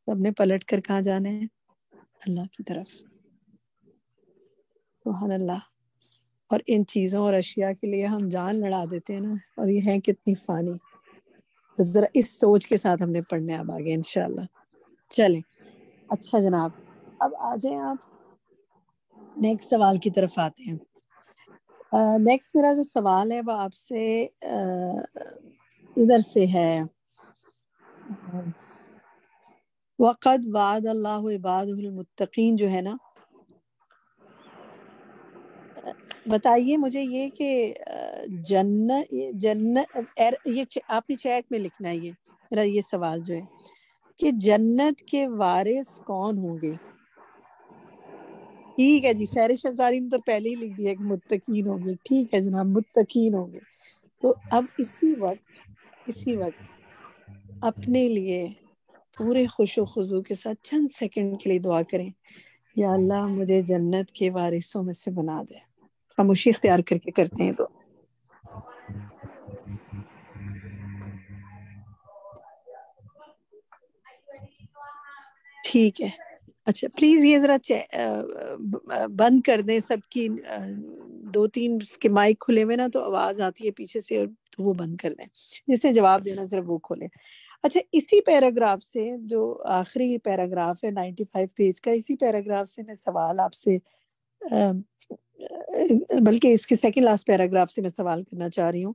سب نے پلٹ کر کہاں جانا ہے؟ اللہ کی طرف. سبحان اللہ. اور ان چیزوں اور اشیاء کے لیے ہم جان لڑا دیتے ہیں نا، اور یہ ہیں کتنی فانی. تو ذرا اس سوچ کے ساتھ ہم نے پڑھنے اب آگے انشاءاللہ. چلیں اچھا جناب، اب آ جائیں آپ نیکسٹ سوال کی طرف آتے ہیں. نیکسٹ میرا جو سوال ہے وہ آپ سے ادھر سے ہے. وَقَدْ وَعَدَ اللَّهُ عِبَادَهُ الْمُتَّقِينَ جو ہے نا، بتائیے مجھے یہ کہ جنت یہ آپ نے چیٹ میں لکھنا ہے. یہ میرا یہ سوال جو ہے کہ جنت کے وارث کون ہوں گے؟ ٹھیک ہے جی، سحر انصاری نے تو پہلے ہی لکھ دیا کہ متقین ہوں گے. ٹھیک ہے جناب، متقین ہوں گے. تو اب اسی وقت اپنے لیے پورے خوش و خضوع کے ساتھ چند سیکنڈ کے لیے دعا کریں، یا اللہ مجھے جنت کے وارثوں میں سے بنا دے. خاموشی اختیار کر کے کرتے ہیں تو ٹھیک ہے. اچھا پلیز یہ ذرا بند کر دیں سب کی، 2-3 کے مائک کھلے ہوئے نا تو آواز آتی ہے پیچھے سے، تو وہ بند کر دیں. جس نے جواب دینا صرف وہ کھولے. اچھا اسی پیراگراف سے جو آخری پیراگراف ہے 95 پیج کا، اسی پیراگراف سے میں سوال آپ سے بلکہ اس کے سیکنڈ لاسٹ پیراگراف سے میں سوال کرنا چاہ رہی ہوں،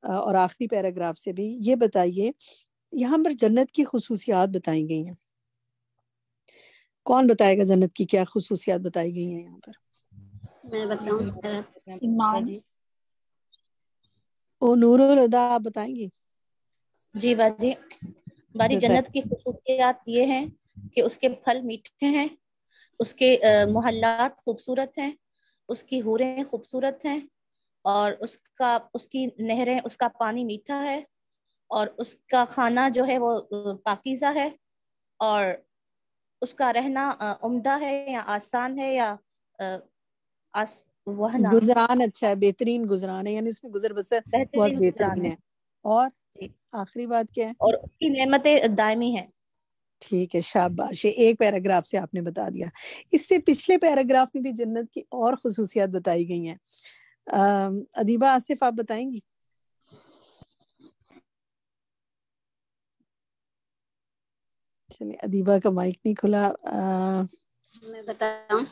اور آخری پیراگراف سے بھی. یہ بتائیے یہاں پر جنت کی خصوصیات بتائی گئی ہیں. کون بتائے گا جنت کی کیا خصوصیات بتائی گئی ہیں یہاں پر؟ میں بتاؤں؟ ایمان. او نور الہدیٰ آپ بتائیں گی؟ جی باجی. باجی جنت کی خصوصیات یہ ہیں کہ اس کے پھل میٹھے ہیں، اس کے محلات خوبصورت ہیں، اس کی حوریں خوبصورت ہیں، اور اس کی نہریں، اس کا پانی میٹھا ہے، اور اس کا کھانا جو ہے وہ پاکیزہ ہے، اور اس کا رہنا عمدہ ہے یا آسان ہے یا گزران اچھا ہے، بہترین گزران ہے، یعنی اس میں گزر بسر بہت بہترین ہے. اور آخری بات کیا ہے؟ اور اس کی نعمتیں دائمی ہیں. ٹھیک ہے، شاباش. یہ ایک پیراگراف سے آپ نے بتا دیا. اس سے پچھلے پیراگراف میں بھی جنت کی اور خصوصیات بتائی گئی ہیں. ادیبہ آصف آپ بتائیں گی؟ چلیے ادیبہ کا مائک نہیں کھلا. میں بتاؤں؟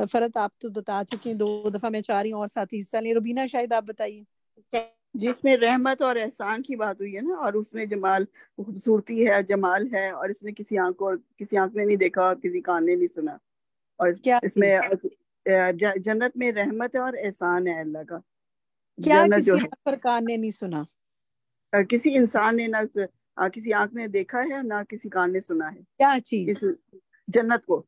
فرت آپ تو بتا چکی ہیں 2 دفعہ، میں چاہ رہی ہوں اور ساتھی حصہ لیں. روبینہ شاید آپ بتائیے. جس میں رحمت اور احسان کی بات ہوئی ہے نا، اور اس میں جمال، خوبصورتی ہے، جمال ہے، اور اس میں کسی آنکھ نے نہیں دیکھا اور کسی کان نے نہیں سنا. اور اس میں جنت میں رحمت اور احسان ہے اللہ کا. کیا کسی آنکھ پر کان نے نہیں سنا؟ کسی انسان نے نہ کسی آنکھ نے دیکھا ہے، نہ کسی کان نے سنا ہے. کیا چیز؟ جنت کو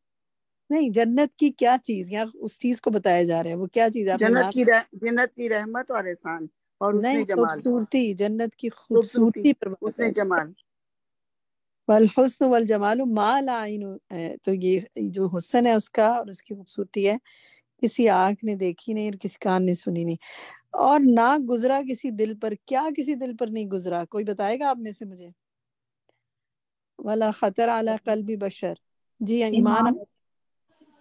نہیں، جنت کی کیا چیز؟ یا اس چیز کو بتایا جا رہا ہے، وہ کیا چیز ہے؟ جنت کی رحمت اور احسان، اور اس نے جمال. خوبصورتی، جنت کی خوبصورتی پر اس نے جمال. والحسن والجمال ما لا عین، تو یہ جو حسن ہے اس کا اور اس کی خوبصورتی ہے کسی آنکھ نے دیکھی نہیں اور کسی کان نے سنی نہیں، اور نہ گزرا کسی دل پر. کیا کسی دل پر نہیں گزرا؟ کوئی بتائے گا آپ میں سے مجھے؟ ولا خطر علی قلب بشر. جی ایمان.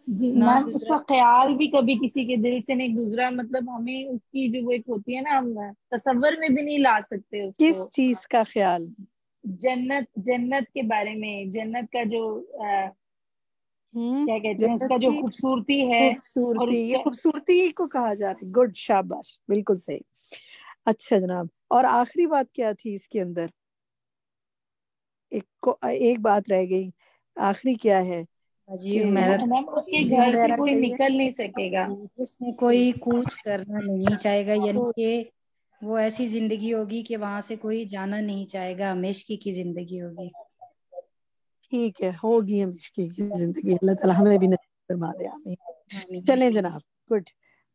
جی میم، اس کا خیال بھی کبھی کسی کے دل سے نہیں گزرا، مطلب ہمیں اس کی جو وہ ایک ہوتی ہے نا، ہم تصور میں بھی نہیں لا سکتے اس کو. کس چیز کا خیال؟ جنت کے بارے میں، جنت کا جو کیا کہتے ہیں، اس کا جو خوبصورتی ہے. خوبصورتی، یہ خوبصورتی کو کہا جاتا ہے. گڈ، شاباش، بالکل صحیح. اچھا جناب، اور آخری بات کیا تھی اس کے اندر؟ ایک بات رہ گئی، آخری کیا ہے؟ جی اس کے گھر سے کوئی نکل نہیں سکے گا، جس میں کوئی کوچ کرنا نہیں چاہے گا، یعنی کہ وہ ایسی زندگی ہوگی کہ وہاں سے کوئی جانا نہیں چاہے گا، ہمیشگی کی زندگی ہوگی. ٹھیک ہے، ہوگی ہمیشگی کی زندگی. اللہ تعالیٰ ہمیں بھی نصیب فرما دے. آمین. چلیں جناب، گڈ،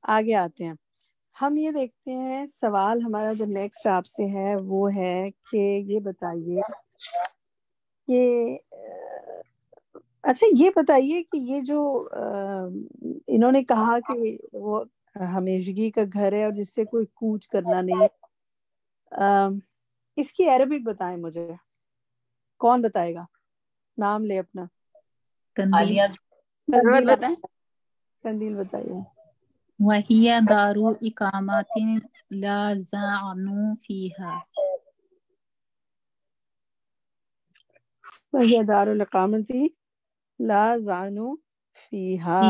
آگے آتے ہیں. ہم یہ دیکھتے ہیں سوال ہمارا جو نیکسٹ آپ سے ہے وہ ہے کہ یہ بتائیے کہ اچھا یہ بتائیے کہ یہ جو انہوں نے کہا کہ وہ ہمیشگی کا گھر ہے اور جس سے کوئی کوچ کرنا نہیں، اس کی عربک بتائیں مجھے. کون بتائے گا؟ نام لے اپنا. قندیل. تندیل بتائیے. وَهِيَ دَارُ إِقَامَةٍ لَا زَعْنُ فِيهَا. وَهِيَ دَارُ الْإِقَامَةِ لَا زَعْنُ فِيهَا.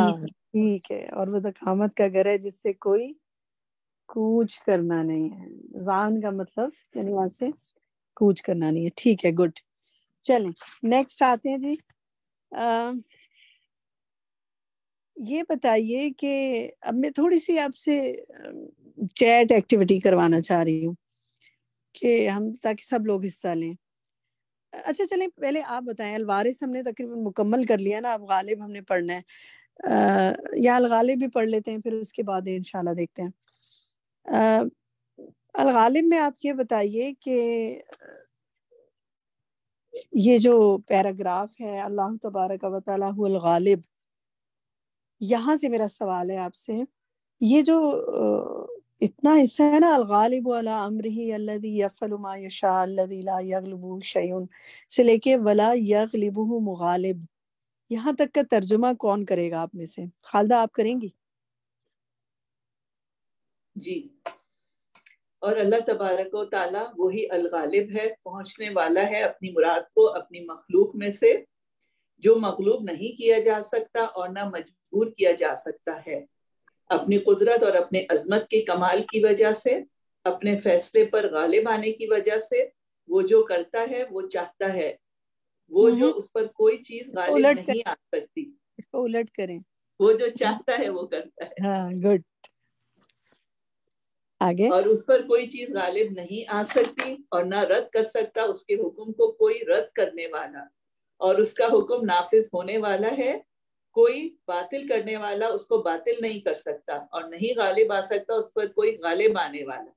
ٹھیک ہے. اور وہ اقامت کا گھر ہے جس سے کوئی کوچ کرنا نہیں ہے. زان کا مطلب یعنی وہاں سے کوچ کرنا نہیں ہے. ٹھیک ہے, گڈ. چلیں نیکسٹ آتے ہیں جی. یہ بتائیے کہ اب میں تھوڑی سی آپ سے چیٹ ایکٹیویٹی کروانا چاہ رہی ہوں کہ ہم تاکہ سب لوگ حصہ لیں. اچھا چلیں پہلے آپ بتائیں. الوارث ہم نے تقریباً مکمل کر لیا نا. اب غالب ہم نے پڑھنا ہے, یا الغالب بھی پڑھ لیتے ہیں پھر اس کے بعد انشاءاللہ دیکھتے ہیں. الغالب میں آپ یہ بتائیے کہ یہ جو پیراگراف ہے اللہ تبارک و تعالی هو الغالب, یہاں سے میرا سوال ہے آپ سے. یہ جو اتنا حصہ ہے نا الغالب علی امرہ الذی یفعل ما یشاء الذی لا یغلبہ شیء سے لے کے ولا یغلبہ مغالب, یہاں تک کا ترجمہ کون کرے گا آپ میں سے؟ خالدہ آپ کریں گی؟ جی. اور اللہ تبارک و تعالی وہی الغالب ہے, پہنچنے والا ہے اپنی مراد کو اپنی مخلوق میں سے, جو مغلوب نہیں کیا جا سکتا اور نہ مجبور کیا جا سکتا ہے. اپنی قدرت اور اپنے عظمت کے کمال کی وجہ سے, اپنے فیصلے پر غالب آنے کی وجہ سے, وہ جو کرتا ہے وہ چاہتا ہے, وہ جو اس پر کوئی چیز غالب نہیں آ سکتی. اس کو الٹ کریں. وہ جو چاہتا ہے وہ کرتا ہے. ہاں گڈ. آگے. اور اس پر کوئی چیز غالب نہیں آ سکتی اور نہ رد کر سکتا اس کے حکم کو کوئی رد کرنے والا, اور اس کا حکم نافذ ہونے والا ہے. کوئی باطل کرنے والا اس کو باطل نہیں کر سکتا اور نہیں غالب آ سکتا اس پر کوئی غالب آنے والا.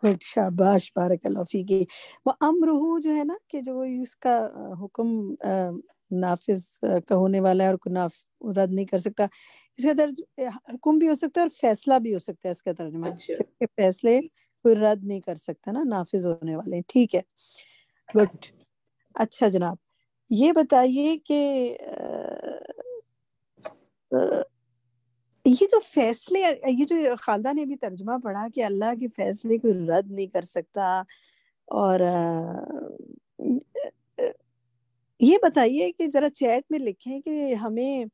گڈ, شاباش, بارک اللہ فیکی. وہ امرہ جو ہے نا کہ جو اس کا حکم نافذ کا ہونے والا ہے اور رد نہیں کر سکتا, اس کا حکم بھی ہو سکتا ہے اور فیصلہ بھی ہو سکتا ہے. اس کا ترجمہ کہ فیصلے کوئی رد نہیں کر سکتا نا, نافذ ہونے والے. ٹھیک ہے, گڈ. اچھا جناب, یہ بتائیے کہ یہ جو فیصلے, یہ جو خالدہ نے بھی ترجمہ پڑھا کہ اللہ کے فیصلے کوئی رد نہیں کر سکتا, اور یہ بتائیے کہ ذرا چیٹ میں لکھیں کہ ہمیں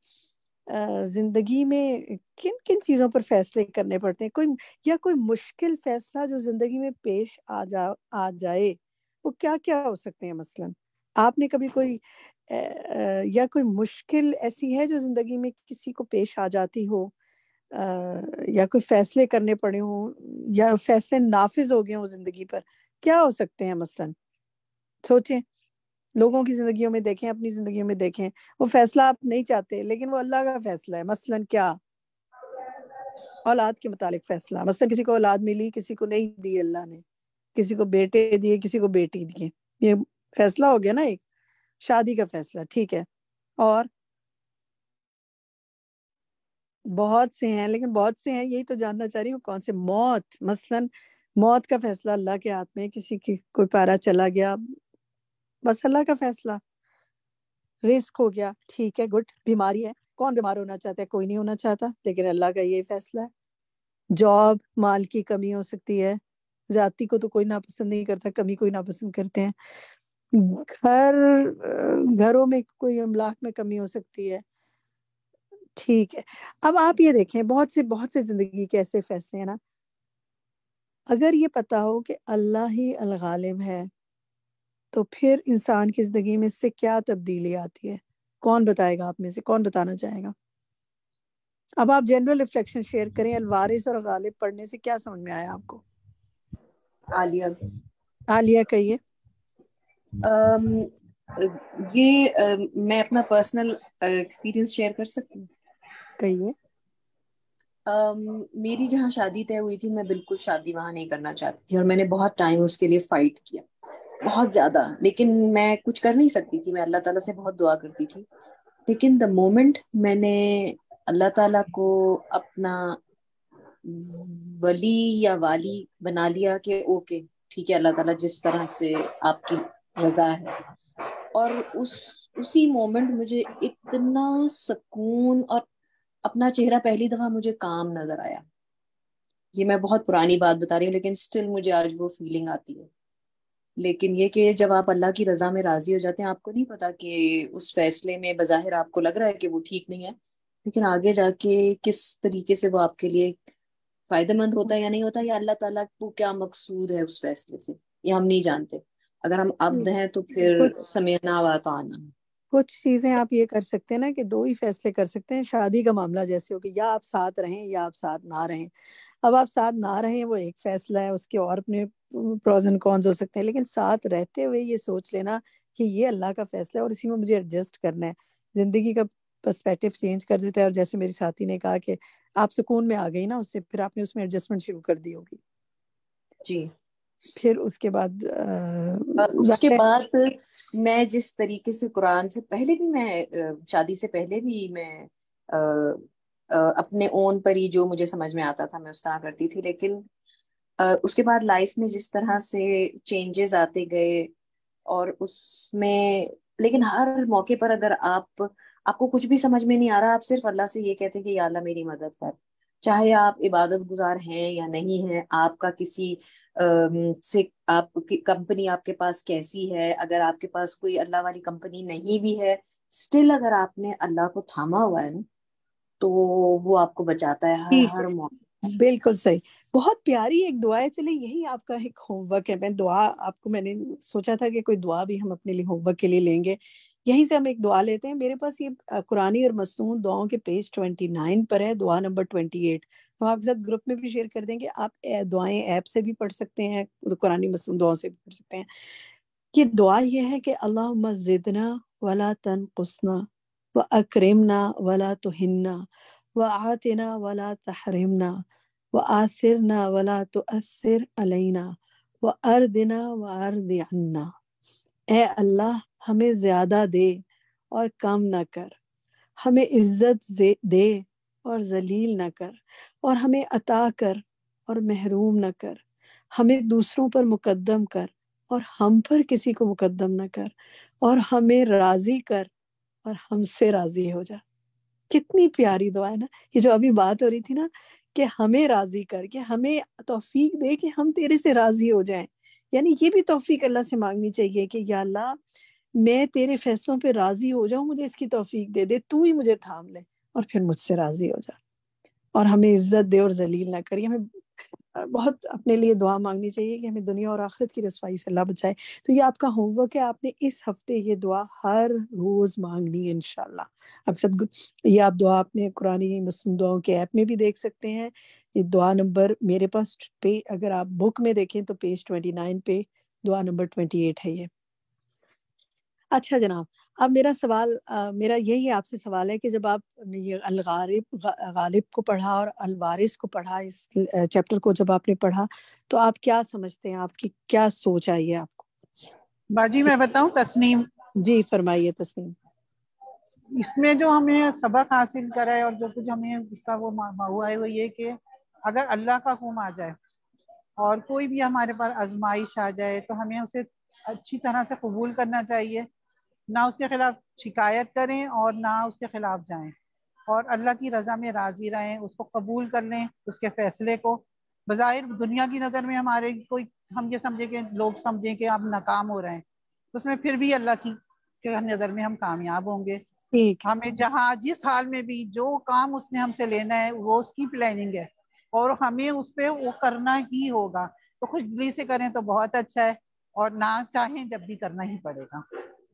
زندگی میں کن کن چیزوں پر فیصلے کرنے پڑتے ہیں. کوئی مشکل فیصلہ جو زندگی میں پیش آ جائے وہ کیا کیا ہو سکتے ہیں؟ مثلا آپ نے کبھی کوئی یا کوئی مشکل ایسی ہے جو زندگی میں کسی کو پیش آ جاتی ہو, یا کوئی فیصلے کرنے پڑے ہوں یا فیصلے نافذ ہو گئے ہوں زندگی پر, کیا ہو سکتے ہیں؟ مثلا سوچیں, لوگوں کی زندگیوں میں دیکھیں, اپنی زندگیوں میں دیکھیں, وہ فیصلہ آپ نہیں چاہتے لیکن وہ اللہ کا فیصلہ ہے. مثلا کیا؟ اولاد کے متعلق فیصلہ, مثلا کسی کو اولاد ملی, کسی کو نہیں دی اللہ نے, کسی کو بیٹے دیے, کسی کو بیٹی دیے, یہ فیصلہ ہو گیا نا ایک. شادی کا فیصلہ, ٹھیک ہے. اور بہت سے ہیں, لیکن بہت سے ہیں, یہی تو جاننا چاہ رہی ہوں کون سے. موت, مثلا موت کا فیصلہ اللہ کے ہاتھ میں, کسی کی کوئی پارا چلا گیا, بس اللہ کا فیصلہ. رزق ہو گیا, ٹھیک ہے, گڈ. بیماری ہے, کون بیمار ہونا چاہتا ہے؟ کوئی نہیں ہونا چاہتا, لیکن اللہ کا یہ فیصلہ ہے. جاب, مال کی کمی ہو سکتی ہے, ذاتی کو تو کوئی ناپسند نہیں کرتا, کمی کوئی ناپسند کرتے ہیں. گھروں میں کوئی املاک میں کمی ہو سکتی ہے, ٹھیک ہے. اب آپ یہ دیکھیں, بہت سے زندگی کے ایسے فیصلے ہیں نا, اگر یہ پتا ہو کہ اللہ ہی الغالب ہے تو پھر انسان کی زندگی میں سے کیا تبدیلی آتی ہے؟ کون بتائے گا آپ میں سے؟ کون بتانا چاہے گا؟ اب آپ جنرل ریفلیکشن شیئر کریں. الوارث اور غالب پڑھنے سے کیا سمجھ میں آیا آپ کو؟ عالیہ کہیے. یہ میں اپنا پرسنل ایکسپیرینس شیئر کر سکتی ہوں؟ کہیے. میری جہاں شادی طے ہوئی تھی, میں بالکل شادی وہاں نہیں کرنا چاہتی تھی, اور میں نے بہت ٹائم اس کے لیے فائٹ کیا, بہت زیادہ, لیکن میں کچھ کر نہیں سکتی تھی. میں اللہ تعالیٰ سے بہت دعا کرتی تھی, لیکن دا مومنٹ میں نے اللہ تعالیٰ کو اپنا ولی یا والی بنا لیا کہ اوکے ٹھیک ہے اللہ تعالیٰ جس طرح سے آپ کی رضا ہے, اور اسی مومنٹ مجھے اتنا سکون اور اپنا چہرہ پہلی دفعہ مجھے کام نظر آیا. یہ میں بہت پرانی بات بتا رہی ہوں لیکن سٹل مجھے آج وہ فیلنگ آتی ہے. لیکن یہ کہ جب آپ اللہ کی رضا میں راضی ہو جاتے ہیں، آپ کو نہیں پتا کہ اس فیصلے میں بظاہر آپ کو لگ رہا ہے کہ وہ ٹھیک نہیں ہے، لیکن آگے جا کے کس طریقے سے وہ آپ کے لیے فائدہ مند ہوتا ہے یا نہیں ہوتا، یا اللہ تعالیٰ کو کیا مقصود ہے اس فیصلے سے، یہ ہم نہیں جانتے. اگر ہم عبد ہیں تو پھر سمعنا واطعنا. کچھ چیزیں آپ یہ کر سکتے ہیں نا کہ 2 ہی فیصلے کر سکتے ہیں. شادی کا معاملہ جیسے ہو کہ یا آپ ساتھ رہیں یا آپ ساتھ نہ رہیں. اب آپ ساتھ نہ رہیں وہ ایک فیصلہ ہے، اس کے اور اپنے پروز اینڈ کونز ہو سکتے ہیں، لیکن ساتھ رہتے ہوئے یہ سوچ لینا کہ یہ اللہ کا فیصلہ ہے اور اسی میں مجھے ایڈجسٹ کرنا ہے، زندگی کا پرسپیکٹو چینج کر دیتا ہے. اور جیسے میری ساتھی نے کہا کہ آپ سکون میں آ گئی نا اس سے، پھر آپ نے اس میں ایڈجسٹمنٹ شروع کر دی ہوگی. جی. پھر اس کے بعد میں جس طریقے سے قرآن سے پہلے بھی، میں شادی سے پہلے بھی میں اپنے اون پر ہی جو مجھے سمجھ میں آتا تھا میں اس طرح کرتی تھی، لیکن اس کے بعد لائف میں جس طرح سے چینجز آتے گئے اور اس میں، لیکن ہر موقع پر اگر آپ کو کچھ بھی سمجھ میں نہیں آ رہا، آپ صرف اللہ سے یہ کہتے ہیں کہ یا اللہ میری مدد کر. چاہے آپ عبادت گزار ہیں یا نہیں ہیں، آپ کا کسی سے آپ کی کمپنی آپ کے پاس کیسی ہے، اگر آپ کے پاس کوئی اللہ والی کمپنی نہیں بھی ہے، سٹل اگر آپ نے اللہ کو تھاما ہوا ہے نا تو وہ آپ کو بچاتا ہے ہر موقع. بالکل صحیح. بہت پیاری ایک دعا ہے. چلے یہی آپ کا ایک ہوم ورک ہے. میں دعا آپ کو، میں نے سوچا تھا کہ کوئی دعا بھی ہم اپنے لیے ہوم ورک کے لیے لیں گے. یہیں سے ہم ایک دعا لیتے ہیں. میرے پاس یہ قرآنی اور مسنون دعاؤں کے پیج 29 پر ہے، دعا نمبر 28. ہم آپ کے ساتھ گروپ میں بھی شیئر کر دیں گے. آپ دعائیں ایپ سے بھی پڑھ سکتے ہیں، قرآنی مسنون دعاؤں سے بھی پڑھ سکتے ہیں. یہ دعا یہ ہے کہ اللہم زدنا ولا تنقصنا واکرمنا ولا تہنا وآتنا ولا تحرمنا وآثرنا ولا تؤثر علینا وأردنا وأرض عنا. اے اللہ ہمیں زیادہ دے اور کم نہ کر، ہمیں عزت دے اور ذلیل نہ کر، اور ہمیں عطا کر اور محروم نہ کر، ہمیں دوسروں پر مقدم کر اور ہم پر کسی کو مقدم نہ کر، اور ہمیں راضی کر اور ہم سے راضی ہو جا. کتنی پیاری دعا ہے نا. یہ جو ابھی بات ہو رہی تھی نا کہ ہمیں راضی کر کے ہمیں توفیق دے کہ ہم تیرے سے راضی ہو جائیں، یعنی یہ بھی توفیق اللہ سے مانگنی چاہیے کہ یا اللہ میں تیرے فیصلوں پہ راضی ہو جاؤں، مجھے اس کی توفیق دے دے، تو ہی مجھے تھام لے اور پھر مجھ سے راضی ہو جا، اور ہمیں عزت دے اور ذلیل نہ کری. ہمیں بہت اپنے لیے دعا مانگنی چاہیے کہ ہمیں دنیا اور آخرت کی رسوائی سے اللہ بچائے. تو یہ آپ کا ہوم ورک ہے. آپ نے اس ہفتے یہ دعا ہر روز مانگنی ہے انشاءاللہ. اب سب یہ آپ دعا اپنے قرآنی مسلم دعاؤں کے ایپ میں بھی دیکھ سکتے ہیں. یہ دعا نمبر میرے پاس پہ، اگر آپ بک میں دیکھیں تو پیج 29 پہ دعا نمبر 28 ہے یہ. اچھا جناب، اب میرا سوال، میرا یہی آپ سے سوال ہے کہ جب آپ نے یہ غالب کو پڑھا اور الوارث کو پڑھا، اس چیپٹر کو جب آپ نے پڑھا تو آپ کیا سمجھتے ہیں، آپ کی کیا سوچ آئی ہے آپ کو؟ باجی میں بتاؤں تسنیم؟ جی فرمائیے تسنیم. اس میں جو ہمیں سبق حاصل کرا ہے اور جو کچھ ہمیں اس کا وہ ہوا ہے وہ یہ کہ اگر اللہ کا حکم آ جائے اور کوئی بھی ہمارے پاس آزمائش آ جائے تو ہمیں اسے اچھی طرح سے قبول کرنا چاہیے، نہ اس کے خلاف شکایت کریں اور نہ اس کے خلاف جائیں، اور اللہ کی رضا میں راضی رہیں، اس کو قبول کر لیں، اس کے فیصلے کو. بظاہر دنیا کی نظر میں ہمارے کوئی، ہم یہ سمجھے کہ لوگ سمجھیں کہ ہم ناکام ہو رہے ہیں، اس میں پھر بھی اللہ کی نظر میں ہم کامیاب ہوں گے. ہمیں جہاں جس حال میں بھی جو کام اس نے ہم سے لینا ہے وہ اس کی پلاننگ ہے اور ہمیں اس پہ وہ کرنا ہی ہوگا. تو خوش دلی سے کریں تو بہت اچھا ہے، اور نہ چاہیں جب بھی کرنا ہی پڑے گا.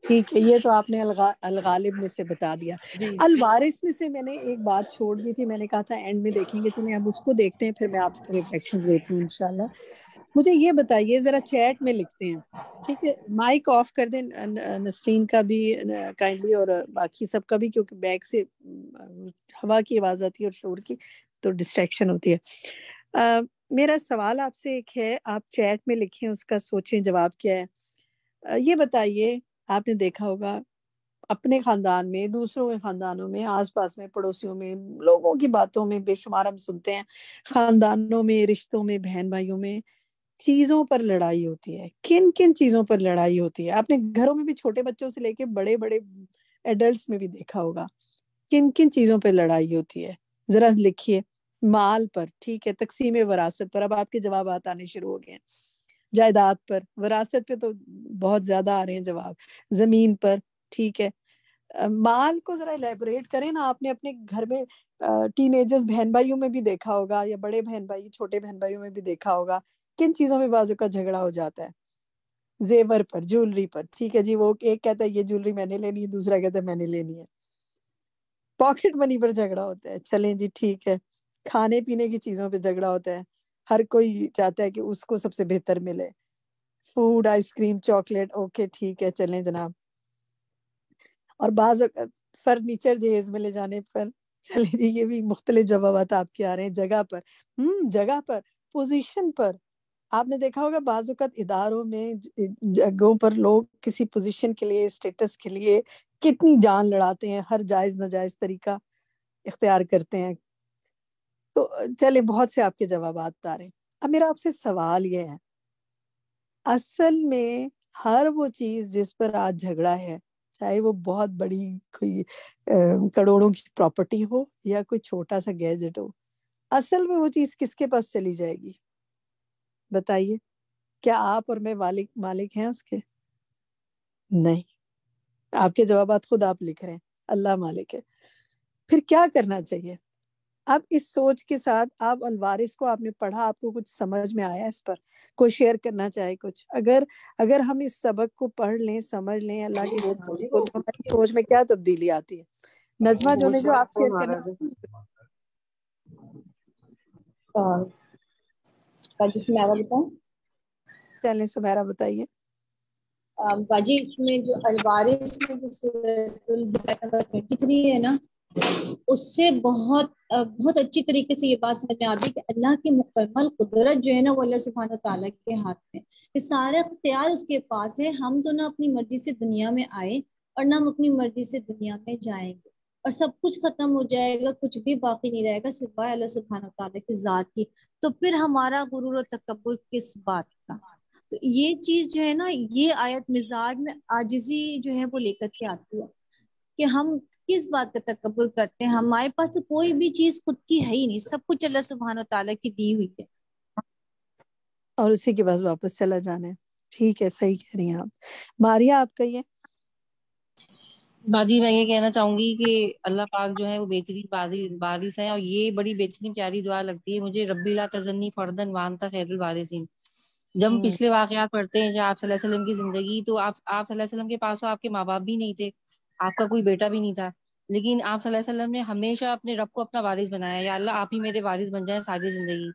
ٹھیک ہے، یہ تو آپ نے الغالب میں سے بتا دیا. الوارث میں سے میں نے ایک بات چھوڑ دی تھی، میں نے کہا تھا اینڈ میں دیکھیں گے، چلیں اب اس کو دیکھتے ہیں، پھر میں آپ کو ریفلیکشن دیتی ہوں انشاءاللہ. مجھے یہ بتائیے ذرا، چیٹ میں لکھتے ہیں، ٹھیک ہے، مائک آف کر دیں نسرین کا بھی کائنڈلی اور باقی سب کا بھی، کیونکہ بیک سے ہوا کی آواز آتی ہے اور شور کی تو ڈسٹریکشن ہوتی ہے. میرا سوال آپ سے ایک ہے، آپ چیٹ میں لکھیں، اس کا سوچیں جواب کیا ہے. یہ بتائیے، آپ نے دیکھا ہوگا اپنے خاندان میں، دوسروں کے خاندانوں میں، آس پاس میں، پڑوسیوں میں، لوگوں کی باتوں میں بے شمار ہم سنتے ہیں، خاندانوں میں، رشتوں میں، بہن بھائیوں میں چیزوں پر لڑائی ہوتی ہے. کن کن چیزوں پر لڑائی ہوتی ہے؟ آپ نے گھروں میں بھی چھوٹے بچوں سے لے کے بڑے بڑے ایڈلٹس میں بھی دیکھا ہوگا. کن کن چیزوں پہ لڑائی ہوتی ہے ذرا لکھیے. مال پر، ٹھیک ہے، تقسیم وراثت پر، اب آپ کے جوابات آنے شروع ہو گئے ہیں. جائیداد پر، وراثت پہ تو بہت زیادہ آ رہے ہیں جواب. زمین پر، ٹھیک ہے. مال کو ذرا الیبوریٹ کریں نا. آپ نے اپنے گھر میں ٹین ایجرز بہن بھائیوں میں بھی دیکھا ہوگا، یا بڑے بہن بھائی چھوٹے بہن بھائیوں میں بھی دیکھا ہوگا. کن چیزوں میں بازو کا جھگڑا ہو جاتا ہے؟ زیور پر، جولری پر، ٹھیک ہے جی. وہ ایک کہتا ہے یہ جولری میں نے لینی ہے، دوسرا کہتا ہے میں نے لینی ہے. پاکٹ منی پر جھگڑا ہوتا ہے. چلیں جی ٹھیک ہے. کھانے پینے کی چیزوں پہ جھگڑا ہوتا ہے. ہر کوئی چاہتا ہے کہ اس کو سب سے بہتر ملے. Food, ice cream, chocolate, okay ٹھیک ہے چلیں جناب. اور بعض فرنیچر جہیز میں لے جانے پر، چلیں جی یہ بھی مختلف جوابات آپ کے آ رہے ہیں. جگہ پر، جگہ پر، پوزیشن پر. آپ نے دیکھا ہوگا بعض اوقات اداروں میں جگہوں پر لوگ کسی پوزیشن کے لیے، اسٹیٹس کے لیے کتنی جان لڑاتے ہیں، ہر جائز ناجائز طریقہ اختیار کرتے ہیں. تو چلے بہت سے آپ کے جوابات آ رہے ہیں. اب میرا آپ سے سوال یہ ہے، اصل میں ہر وہ چیز جس پر آج جھگڑا ہے، چاہے وہ بہت بڑی کوئی کروڑوں کی پراپرٹی ہو یا کوئی چھوٹا سا گیجٹ ہو، اصل میں وہ چیز کس کے پاس چلی جائے گی؟ بتائیے. کیا آپ اور میں مالک ہیں اس کے؟ نہیں. آپ کے جوابات خود آپ لکھ رہے ہیں، اللہ مالک ہے. پھر کیا کرنا چاہیے؟ اب اس سوچ کے ساتھ آپ الوارث کو آپ نے پڑھا، آپ کو کچھ سمجھ میں آیا اس پر؟ کوئی شیئر کرنا چاہے کچھ؟ اگر ہم اس سبق کو پڑھ لیں، سمجھ لیں اللہ کے قرآن کو، تو ہماری سوچ میں کیا تبدیلی آتی ہے؟ نظمہ جو نے جو آپ شیئر کرنا چلیں سمیرا بتائیے. باجی اس میں جو الوارث میں جو سورۃ البقرہ 23 ہے نا، اس سے بہت اچھی طریقے سے یہ بات سمجھ میں آتی ہے کہ اللہ کی مکمل قدرت جو ہے نا وہ اللہ سبحانہ تعالیٰ کے ہاتھ میں. یہ سارے اختیار اس کے پاس ہے. ہم تو نہ اپنی مرضی سے دنیا میں آئے اور نہ ہم اپنی مرضی سے دنیا میں جائیں گے، اور سب کچھ ختم ہو جائے گا، کچھ بھی باقی نہیں رہے گا سوائے اللہ سبحانہ تعالیٰ کی ذات کی. تو پھر ہمارا غرور و تکبر کس بات کا؟ تو یہ چیز جو ہے نا، یہ آیت مزاج میں عاجزی جو ہے وہ لے کر کے آتی ہے کہ ہم کس بات کا تکبر کرتے ہیں. ہمارے پاس تو کوئی بھی چیز خود کی ہے ہی نہیں، سب کچھ اللہ سبحانہ تعالیٰ کی دی ہوئی ہے، اور اسی کے بعد واپس چلا جانا ہے. ٹھیک ہے، صحیح کہہ رہی ہیں آپ. ماریا آپ کہیے. باجی میں یہ کہنا چاہوں گی کہ اللہ پاک جو ہے وہ بہترین وارث ہے، اور یہ بڑی بہترین پیاری دعا لگتی ہے مجھے، ربی لا تذرنی فردن وانت خیر الوارثین. جب ہم پچھلے واقعات پڑھتے ہیں جو آپ صلی اللہ علیہ وسلم کی زندگی، تو آپ صلی اللہ علیہ وسلم کے پاس آپ کے ماں باپ بھی نہیں تھے، آپ کا کوئی بیٹا بھی نہیں تھا، لیکن آپ صلی اللہ علیہ وسلم نے ہمیشہ اپنے رب کو اپنا وارث بنایا. یا اللہ آپ ہی میرے وارث بن جائیں ساری زندگی.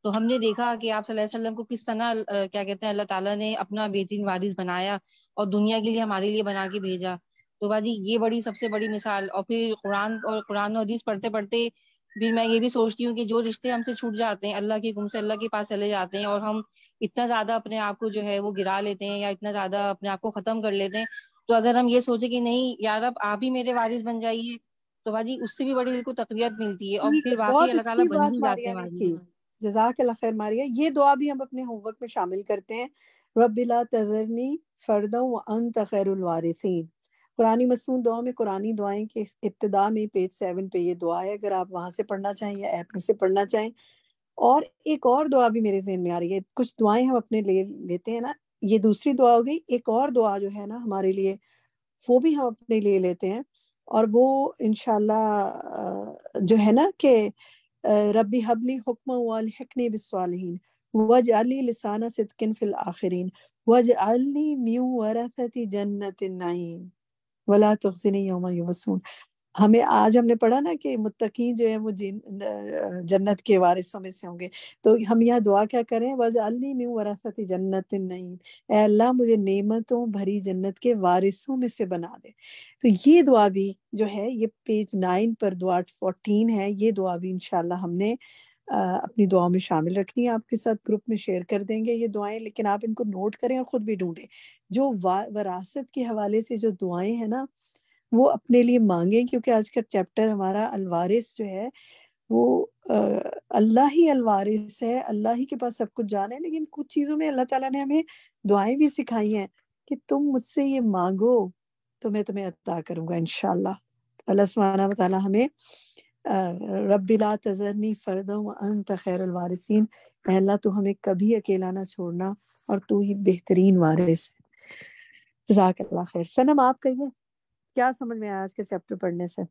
تو ہم نے دیکھا کہ آپ صلی اللہ علیہ وسلم کو کس طرح کیا کہتے ہیں اللہ تعالیٰ نے اپنا بہترین وارث بنایا اور دنیا کے لیے ہمارے لیے بنا کے بھیجا. تو باجی یہ بڑی سب سے بڑی مثال. اور پھر قرآن و حدیث پڑھتے پڑھتے پھر میں یہ بھی سوچتی ہوں کہ جو رشتے ہم سے چھوٹ جاتے ہیں اللہ کے حکم سے اللہ کے پاس چلے جاتے ہیں، اور ہم اتنا زیادہ اپنے آپ کو جو ہے وہ گرا لیتے ہیں یا اتنا زیادہ اپنے آپ کو ختم کر لیتے ہیں، تو اگر ہم یہ سوچیں کہ نہیں یار اب آپ ہی میرے وارث بن جائیے، تو باجی اس سے بھی بڑی دل کو تقویت ملتی ہے، اور ٹھیک ہے، پھر واقعی بہت اللہ تعالیٰ اچھی بن بات ہی جاتے ماریا ہیں نے باجی. کی. جزاک اللہ خیر ماریا. یہ دعا بھی ہم اپنے ہوم ورک میں شامل کرتے ہیں. رب لا تذرنی فردا وانت خیر الوارثین. قرآنی مصنون دعاؤں میں قرآنی دعائیں کے ابتدا میں پیج 7 پہ یہ دعا ہے، اگر آپ وہاں سے پڑھنا چاہیں یا ایپ میں سے پڑھنا چاہیں. اور ایک اور دعا بھی میرے ذہن میں آ رہی ہے. کچھ دعائیں ہم اپنے لیتے ہیں نا، یہ دوسری دعا ہو گئی. ایک اور دعا جو ہے نا ہمارے لیے، وہ بھی ہم اپنے لیے لیتے ہیں، اور وہ انشاءاللہ جو ہے نا کہ ربی حبلی حکم والحقنی بالصالحین واجعلی لسان صدق فی الآخرین واجعلنی من ورثۃ جنت النعیم ولا تخزنی یوم یبعثون. ہم نے پڑھا نا کہ متقین جو ہیں وہ جنت کے وارثوں میں سے ہوں گے. تو ہم یہاں دعا کیا کریں؟ واجعلنی من ورثۃ جنت النعیم، اے اللہ مجھے نعمتوں بھری جنت کے وارثوں میں سے بنا دے. تو یہ دعا بھی جو ہے یہ پیج 9 پر دعا 14 ہے. یہ دعا بھی انشاءاللہ ہم نے اپنی دعاؤں میں شامل رکھنی ہے. آپ کے ساتھ گروپ میں شیئر کر دیں گے یہ دعائیں، لیکن آپ ان کو نوٹ کریں اور خود بھی ڈھونڈیں. جو وراثت کے حوالے سے جو دعائیں ہیں نا وہ اپنے لیے مانگیں، کیونکہ آج کا چیپٹر ہمارا الوارث جو ہے وہ اللہ ہی الوارث ہے، اللہ ہی کے پاس سب کچھ جانا ہے، لیکن کچھ چیزوں میں اللہ تعالیٰ نے ہمیں دعائیں بھی سکھائی ہیں کہ تم مجھ سے یہ مانگو تو میں تمہیں عطا کروں گا انشاءاللہ۔ اللہ سبحانہ و تعالیٰ ہمیں رب لا تذرنی فردا وانت خیر الوارثین، اے اللہ تو ہمیں کبھی اکیلا نہ چھوڑنا اور تو ہی بہترین وارث ہے۔ جزاک اللہ خیر۔ سنم آپ کہیے کیا سمجھ میں آیا آج کے چیپٹر پڑھنے سے؟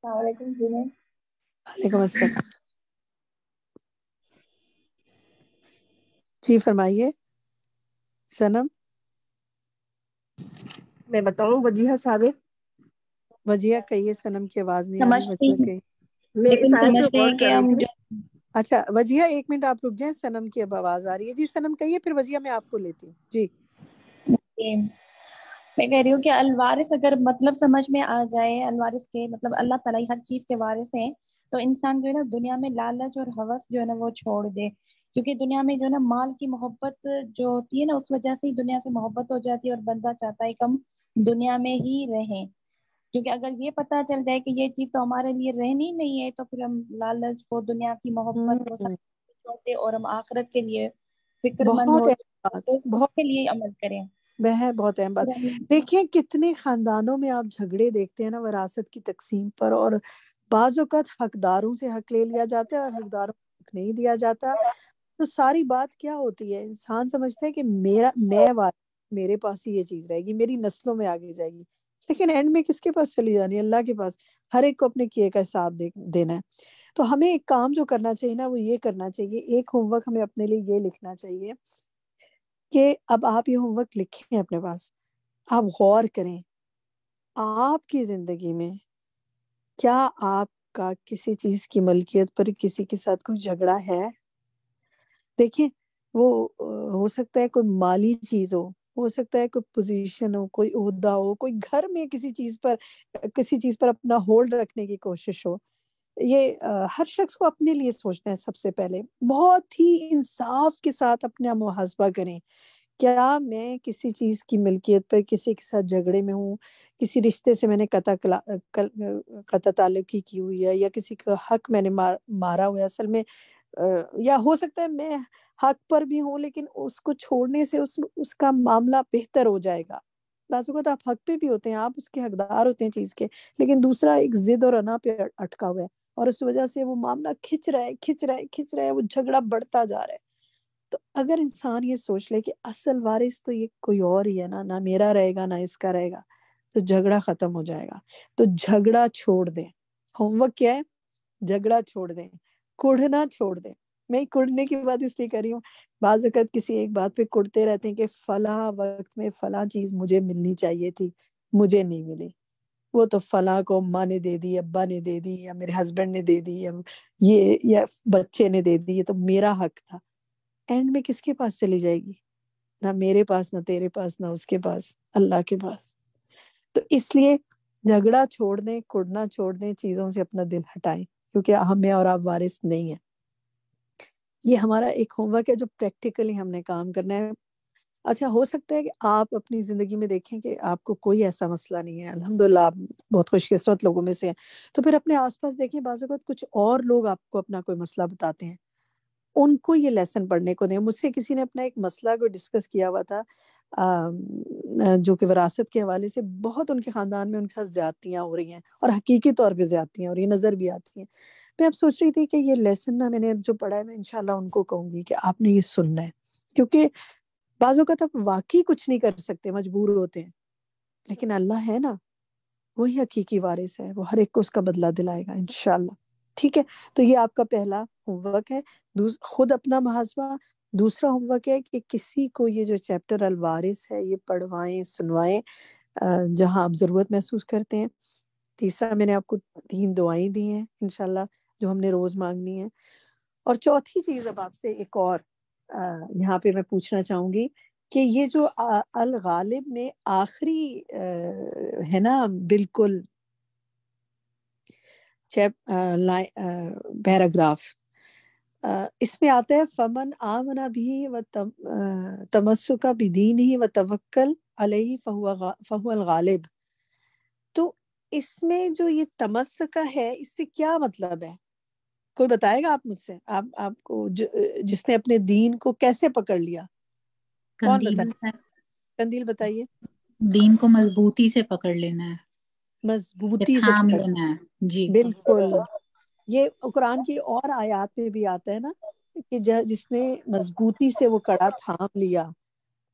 وعلیکم السلام، جی فرمائیے سنم۔ میں بتاؤں وجیہہ صاحب، وجیہہ کہیے، سنم کی آواز نہیں آ رہی، سمجھتے وجیہہ ہیں کہیے۔ میں اس لیکن آیت پہ سمجھتے غور ہیں کر کہ رہی ہم تھی۔ جو اچھا وجیہہ ایک منٹ آپ رک جائیں، سنم کی اب آواز آ رہی ہے۔ جی سنم کہیے، پھر وجیہہ میں آپ کو لیتی ہوں۔ جی میں کہہ رہی ہوں کہ الوارث اگر مطلب سمجھ میں آ جائے، الوارث کے مطلب اللہ تعالیٰ ہر چیز کے وارث ہیں، تو انسان جو ہے نا دنیا میں لالچ اور ہوس جو ہے نا وہ چھوڑ دے، کیونکہ دنیا میں جو ہے نا مال کی محبت جو ہوتی ہے نا اس وجہ سے ہی دنیا سے محبت ہو جاتی ہے اور بندہ چاہتا ہے کہ ہم دنیا میں ہی رہیں، کیونکہ اگر یہ پتہ چل جائے کہ یہ چیز تو ہمارے لیے رہنی نہیں ہے تو پھر ہم لالچ کو، دنیا کی محبت وہ سب چھوڑتے اور ہم آخرت کے لیے فکر مند بہت ہو اہم بات، تو اس بہت کے لیے عمل کریں۔ بہت اہم بات۔ دیکھیں کتنے خاندانوں میں آپ جھگڑے دیکھتے ہیں نا وراثت کی تقسیم پر، اور بعض اوقات حقداروں سے حق لے لیا جاتا ہے اور حقداروں کو حق نہیں دیا جاتا۔ تو ساری بات کیا ہوتی ہے، انسان سمجھتا ہے کہ میں وارث، میرے پاس ہی یہ چیز رہے گی، میری نسلوں میں آگے جائے گی، لیکن اینڈ میں کس کے پاس چلی جانی ہے؟ اللہ کے پاس۔ ہر ایک کو اپنے کیے کا حساب دینا ہے۔ تو ہمیں ایک کام جو کرنا چاہیے نا وہ یہ کرنا چاہیے، ایک ہوم ورک ہمیں اپنے لیے یہ لکھنا چاہیے کہ اب آپ یہ ہوم ورک لکھیں اپنے پاس، آپ غور کریں آپ کی زندگی میں کیا آپ کا کسی چیز کی ملکیت پر کسی کے ساتھ کوئی جھگڑا ہے۔ دیکھیں وہ ہو سکتا ہے کوئی مالی چیز ہو سکتا ہے کوئی پوزیشن ہو، کوئی عہدہ ہو، کوئی گھر میں کسی چیز پر اپنا ہولڈ رکھنے کی کوشش ہو۔ یہ ہر شخص کو اپنے لیے سوچنا ہے سب سے پہلے، بہت ہی انصاف کے ساتھ اپنا محاسبہ کریں۔ کیا میں کسی چیز کی ملکیت پر کسی کے ساتھ جھگڑے میں ہوں، کسی رشتے سے میں نے قطع تعلقی کی ہوئی ہے، یا کسی کا حق میں نے مارا ہوا ہے اصل میں، یا ہو سکتا ہے میں حق پر بھی ہوں لیکن اس کو چھوڑنے سے اس کا معاملہ بہتر ہو جائے گا۔ بعض اوقات آپ حق پہ بھی ہوتے ہیں، آپ اس کے حقدار ہوتے ہیں چیز کے، لیکن دوسرا ایک ضد اور انا پہ اٹکا ہوا ہے اور اس وجہ سے وہ معاملہ کھچ رہا ہے، وہ جھگڑا بڑھتا جا رہا ہے۔ تو اگر انسان یہ سوچ لے کہ اصل وارث تو یہ کوئی اور ہی ہے نا، نہ میرا رہے گا نہ اس کا رہے گا، تو جھگڑا ختم ہو جائے گا۔ تو جھگڑا چھوڑ دیں۔ ہوم ورک کیا ہے؟ جھگڑا چھوڑ دیں، کڑھنا چھوڑ دیں۔ میں کڑھنے کی بات اس لیے کر رہی ہوں، بعض اوقات کسی ایک بات پہ کڑتے رہتے ہیں کہ فلاں وقت میں فلاں چیز مجھے ملنی چاہیے تھی، مجھے نہیں ملی، وہ تو فلاں کو اماں نے دے دی، ابا نے دے دی، یا میرے ہسبینڈ نے دے دی، یا بچے نے دے دی، یہ تو میرا حق تھا۔ اینڈ میں کس کے پاس چلی جائے گی؟ نہ میرے پاس، نہ تیرے پاس، نہ اس کے پاس، اللہ کے پاس۔ تو اس لیے جھگڑا چھوڑ دیں، کڑنا چھوڑ دیں، چیزوں سے اپنا دل ہٹائیں، کیونکہ ہمیں اور آپ وارث نہیں ہیں۔ یہ ہمارا ایک ہوم ورک ہے جو پریکٹیکلی ہم نے کام کرنا ہے۔ اچھا ہو سکتا ہے کہ آپ اپنی زندگی میں دیکھیں کہ آپ کو کوئی ایسا مسئلہ نہیں ہے، الحمدللہ آپ بہت خوش قسمت لوگوں میں سے ہیں، تو پھر اپنے آس پاس دیکھیں، بعض اوقات کچھ اور لوگ آپ کو اپنا کوئی مسئلہ بتاتے ہیں، ان کو یہ لیسن پڑھنے کو دیں۔ مجھ سے کسی نے اپنا ایک مسئلہ کو ڈسکس کیا ہوا تھا جو کہ وراثت کے حوالے سے بہت ان کے خاندان میں ان کے ساتھ زیادتیاں ہو رہی ہیں، اور حقیقی طور پہ زیادتیاں ہو رہی ہیں، نظر بھی آتی ہیں۔ میں اب سوچ رہی تھی کہ یہ لیسن نا میں نے جو پڑھا ہے، میں انشاءاللہ ان کو کہوں گی کہ آپ نے یہ سننا ہے، کیونکہ بعض اوقات آپ واقعی کچھ نہیں کر سکتے، مجبور ہوتے ہیں، لیکن اللہ ہے نا، وہی حقیقی وارث ہے، وہ ہر ایک کو اس کا بدلہ دلائے گا انشاءاللہ۔ ٹھیک ہے، تو یہ آپ کا پہلا ہوم ورک ہے، خود اپنا محاسبہ۔ دوسرا ہوم ورک ہے کہ کسی کو یہ جو چیپٹر الوارث ہے یہ پڑھوائیں، سنوائیں جہاں آپ ضرورت محسوس کرتے ہیں۔ تیسرا میں نے آپ کو 3 دعائیں دی ہیں انشاءاللہ جو ہم نے روز مانگنی ہے۔ اور چوتھی چیز اب آپ سے ایک اور یہاں پہ میں پوچھنا چاہوں گی کہ یہ جو الغالب میں آخری ہے نا بالکل پیراگراف، اس میں آتا ہے فمن آمن بھی و تمسک بدینہ و توکل علیہ فہو الغالب۔ تو اس میں جو یہ تمسکہ ہے اس سے کیا مطلب ہے؟ کوئی بتائے گا آپ مجھ سے؟ آپ کو جس نے اپنے دین کو کیسے پکڑ لیا، کون بتائے؟ قندیل بتائیے۔ دین کو مضبوطی سے پکڑ لینا ہے، مضبوطی سے تھام پکڑ لینا ہے۔ جی بالکل، یہ قرآن کی اور آیات میں بھی آتا ہے نا کہ جس نے مضبوطی سے وہ کڑا تھام لیا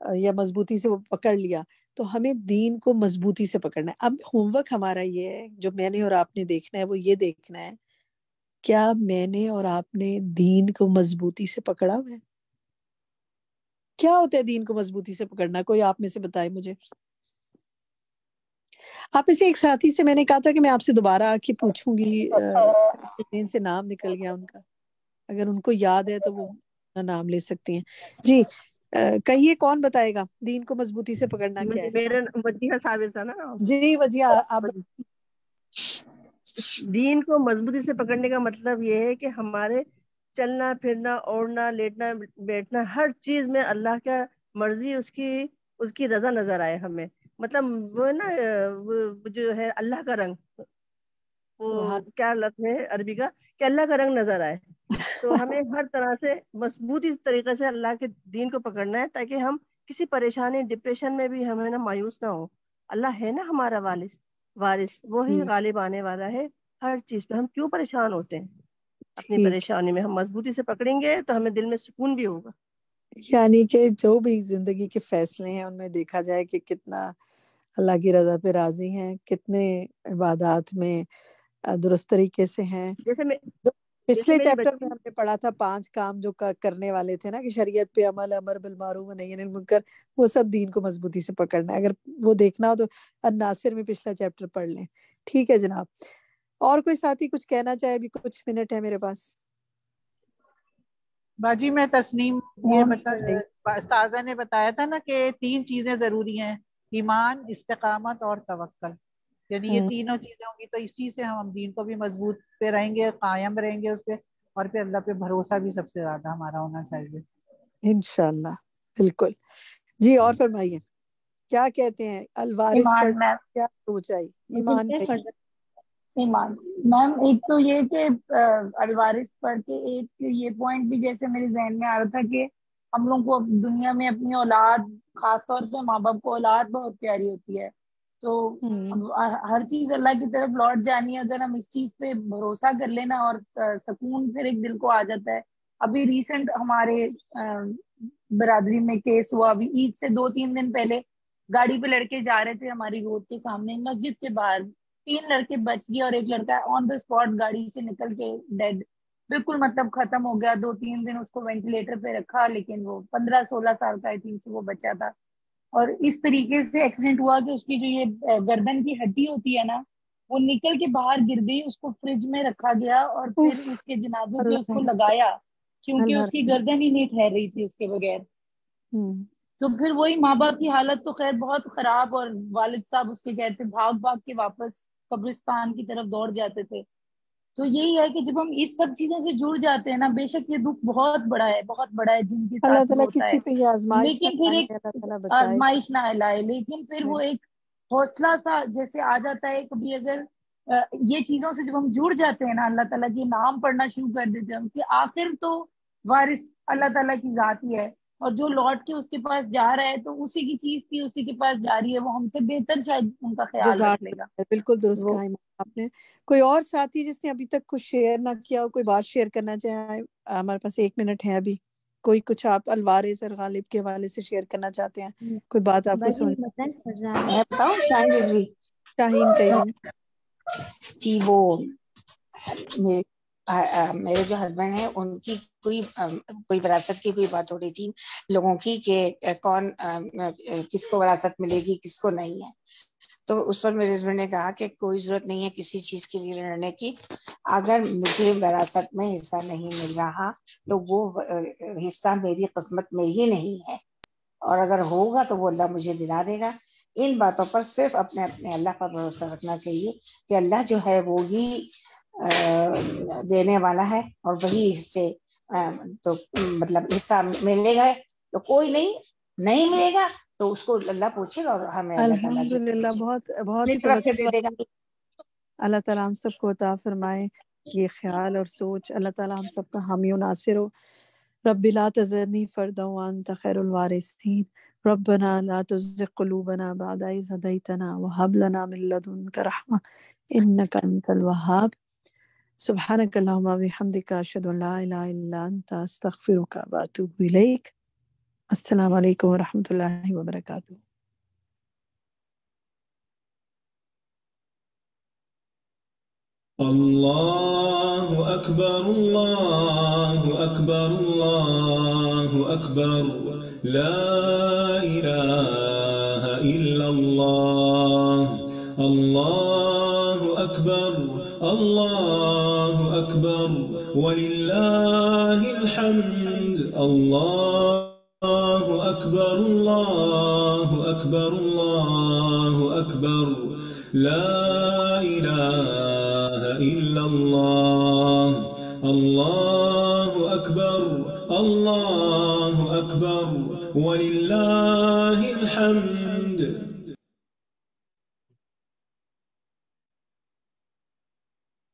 یا مضبوطی سے وہ پکڑ لیا، تو ہمیں دین کو مضبوطی سے پکڑنا ہے۔ اب ہوم ورک ہمارا یہ ہے، جو میں نے اور آپ نے دیکھنا ہے وہ یہ دیکھنا ہے کیا میں نے اور آپ نے دین کو مضبوطی سے پکڑا ہوا ہے؟ کیا ہوتا ہے دین کو مضبوطی سے پکڑنا؟ کوئی آپ میں سے بتائے مجھے۔ آپ میں سے ایک ساتھی سے میں نے کہا تھا کہ میں آپ سے دوبارہ آ کے پوچھوں گی، دین سے نام نکل گیا ان کا، اگر ان کو یاد ہے تو وہ نام لے سکتی ہیں۔ جی کہیے، کون بتائے گا دین کو مضبوطی سے پکڑنا کیا ہے؟ میرا وجیہہ ثابت تھا نا۔ جی وجیہہ آپ۔ دین کو مضبوطی سے پکڑنے کا مطلب یہ ہے کہ ہمارے چلنا پھرنا، اوڑھنا، لیٹنا، بیٹھنا، ہر چیز میں اللہ کا مرضی، اس کی رضا نظر آئے ہمیں۔ مطلب وہ نا وہ جو ہے اللہ کا رنگ، وہ کیا لفظ ہے عربی کا کہ اللہ کا رنگ نظر آئے۔ تو ہمیں ہر طرح سے مضبوطی طریقے سے اللہ کے دین کو پکڑنا ہے تاکہ ہم کسی پریشانی ڈپریشن میں بھی ہمیں نا مایوس نہ ہو۔ اللہ ہے نا ہمارا وارث، وہی غالب آنے والا ہے ہر چیز پہ۔ ہم کیوں پریشان ہوتے ہیں اپنی پریشانی میں؟ ہم مضبوطی سے پکڑیں گے تو ہمیں دل میں سکون بھی ہوگا۔ یعنی کہ جو بھی زندگی کے فیصلے ہیں ان میں دیکھا جائے کہ کتنا اللہ کی رضا پہ راضی ہیں، کتنے عبادات میں درست طریقے سے ہیں۔ پچھلے چیپٹر میں ہم نے پڑھا تھا 5 کام جو کرنے والے تھے نا، کہ شریعت پہ عمل، امر بالمعروف نہی عن المنکر، وہ سب دین کو مضبوطی سے پکڑنا ہے۔ اگر وہ دیکھنا ہو تو الناصر میں پچھلا چیپٹر پڑھ لیں۔ ٹھیک ہے جناب، اور کوئی ساتھی کچھ کہنا چاہے؟ ابھی کچھ منٹ ہے میرے پاس۔ باجی میں تسنیم، یہ استاذہ نے بتایا تھا نا کہ 3 چیزیں ضروری ہیں، ایمان، استقامت اور توکل۔ یعنی یہ تینوں چیزیں ہوں گی تو اسی سے ہم دین کو بھی مضبوط پہ رہیں گے، قائم رہیں گے اس پہ، اور پھر اللہ پہ بھروسہ بھی سب سے زیادہ ہمارا ہونا چاہیے انشاءاللہ۔ بالکل جی، اور فرمائیے کیا کہتے ہیں الوارث پر کیا سوچ آئی؟ ایمان میم، ایک تو یہ کہ الوارث پڑھ کے ایک یہ پوائنٹ بھی جیسے میرے ذہن میں آ رہا تھا کہ ہم لوگ کو دنیا میں اپنی اولاد، خاص طور پہ ماں باپ کو اولاد بہت پیاری ہوتی ہے، تو ہر چیز اللہ کی طرف لوٹ جانی ہے۔ اگر ہم اس چیز پہ بھروسہ کر لینا اور سکون پھر ایک دل کو آ جاتا ہے۔ ابھی ریسنٹ ہمارے برادری میں کیس ہوا، ابھی عید سے 2-3 دن پہلے، گاڑی پہ لڑکے جا رہے تھے ہماری روڈ کے سامنے، مسجد کے باہر 3 لڑکے بچ گئے اور ایک لڑکا آن دا اسپاٹ گاڑی سے نکل کے ڈیڈ، بالکل مطلب ختم ہو گیا۔ 2-3 دن اس کو وینٹیلیٹر پہ رکھا، لیکن وہ 15-16 سال کا آئی تھنک سے وہ بچہ تھا۔ اور اس طریقے سے ایکسیڈنٹ ہوا کہ اس کی جو یہ گردن کی ہڈی ہوتی ہے نا، وہ نکل کے باہر گر گئی۔ اس کو فریج میں رکھا گیا اور پھر اس کے جنازے پہ اس کو لگایا، کیونکہ اس کی گردن ہی نہیں ٹھہر رہی تھی اس کے بغیر۔ تو پھر وہی ماں باپ کی حالت تو خیر بہت خراب، اور والد صاحب اس کے کہتے بھاگ بھاگ کے واپس قبرستان کی طرف دوڑ جاتے تھے۔ تو یہی ہے کہ جب ہم اس سب چیزوں سے جڑ جاتے ہیں نا، بے شک یہ دکھ بہت بڑا ہے، بہت بڑا ہے جن کے اللہ ساتھ تعالیٰ ہوتا ہے، کسی پہ یہ آزمائش لیکن پھر ایک آزمائش نہ لائے، لیکن پھر وہ ایک حوصلہ سا جیسے آ جاتا ہے کبھی۔ اگر یہ چیزوں سے جب ہم جڑ جاتے ہیں نا، اللہ تعالیٰ کے نام پڑھنا شروع کر دیتے ہیں کہ آخر تو وارث اللہ تعالیٰ کی ذات ہی ہے، اور جو لوٹ کے اس کے پاس جا رہا ہے تو اسی کی چیز تھی، اسی کے پاس جا رہی ہے، وہ ہم سے بہتر شاید ان کا خیال رکھ لے گا۔ بالکل درست کہا آپ نے۔ کوئی اور ساتھی جس نے ابھی تک کچھ شیئر نہ کیا ہو، کوئی بات شیئر کرنا چاہے؟ ہمارے پاس 1 منٹ ہے ابھی۔ کوئی کچھ آپ الوارث اور غالب کے حوالے سے شیئر کرنا چاہتے ہیں؟ کوئی بات آپ کو شاہین کہیے۔ جی، وہ میرے جو ہسبینڈ ہیں ان کی کوئی وراثت کی کوئی بات ہو رہی تھی لوگوں کی کہ کون کس کو وراثت ملے گی، کس کو نہیں ہے۔ تو اس پر میرے ہسبینڈ نے کہا کہ کوئی ضرورت نہیں ہے کسی چیز کے لیے لڑنے کی، اگر مجھے وراثت میں حصہ نہیں مل رہا تو وہ حصہ میری قسمت میں ہی نہیں ہے، اور اگر ہوگا تو وہ اللہ مجھے دلا دے گا۔ ان باتوں پر صرف اپنے اللہ پر بھروسہ رکھنا چاہیے کہ اللہ جو ہے وہ ہی دینے والا ہے، اور وہی حصے تو مطلب حصہ ملے گا تو کوئی نہیں ملے گا تو اس کو اللہ پوچھے گا، اور ہمیں اللہ تعالیٰ الحمدللہ بہت اپنی طرف سے دے دے گا۔ اللہ تعالیٰ ہم سب کو عطا فرمائے یہ خیال اور سوچ. اللہ تعالیٰ ہم سب کا حامی و ناصر ہو. رب لا تذرنی فردا وانت خیر الوارثین. ربنا لا تزغ قلوبنا بعد إذ هديتنا وهب لنا من لدنك رحمة إنك أنت الوهاب. سبحانك اللهم وبحمدك أشهد أن لا إله إلا أنت أستغفرك وأتوب إليك. السلام عليكم ورحمة الله وبركاته. الله أكبر الله أكبر الله أكبر لا إله إلا الله. الله أكبر الله أكبر ولله الحمد. الله أكبر الله أكبر الله أكبر لا إله إلا الله. الله أكبر الله أكبر ولله الحمد.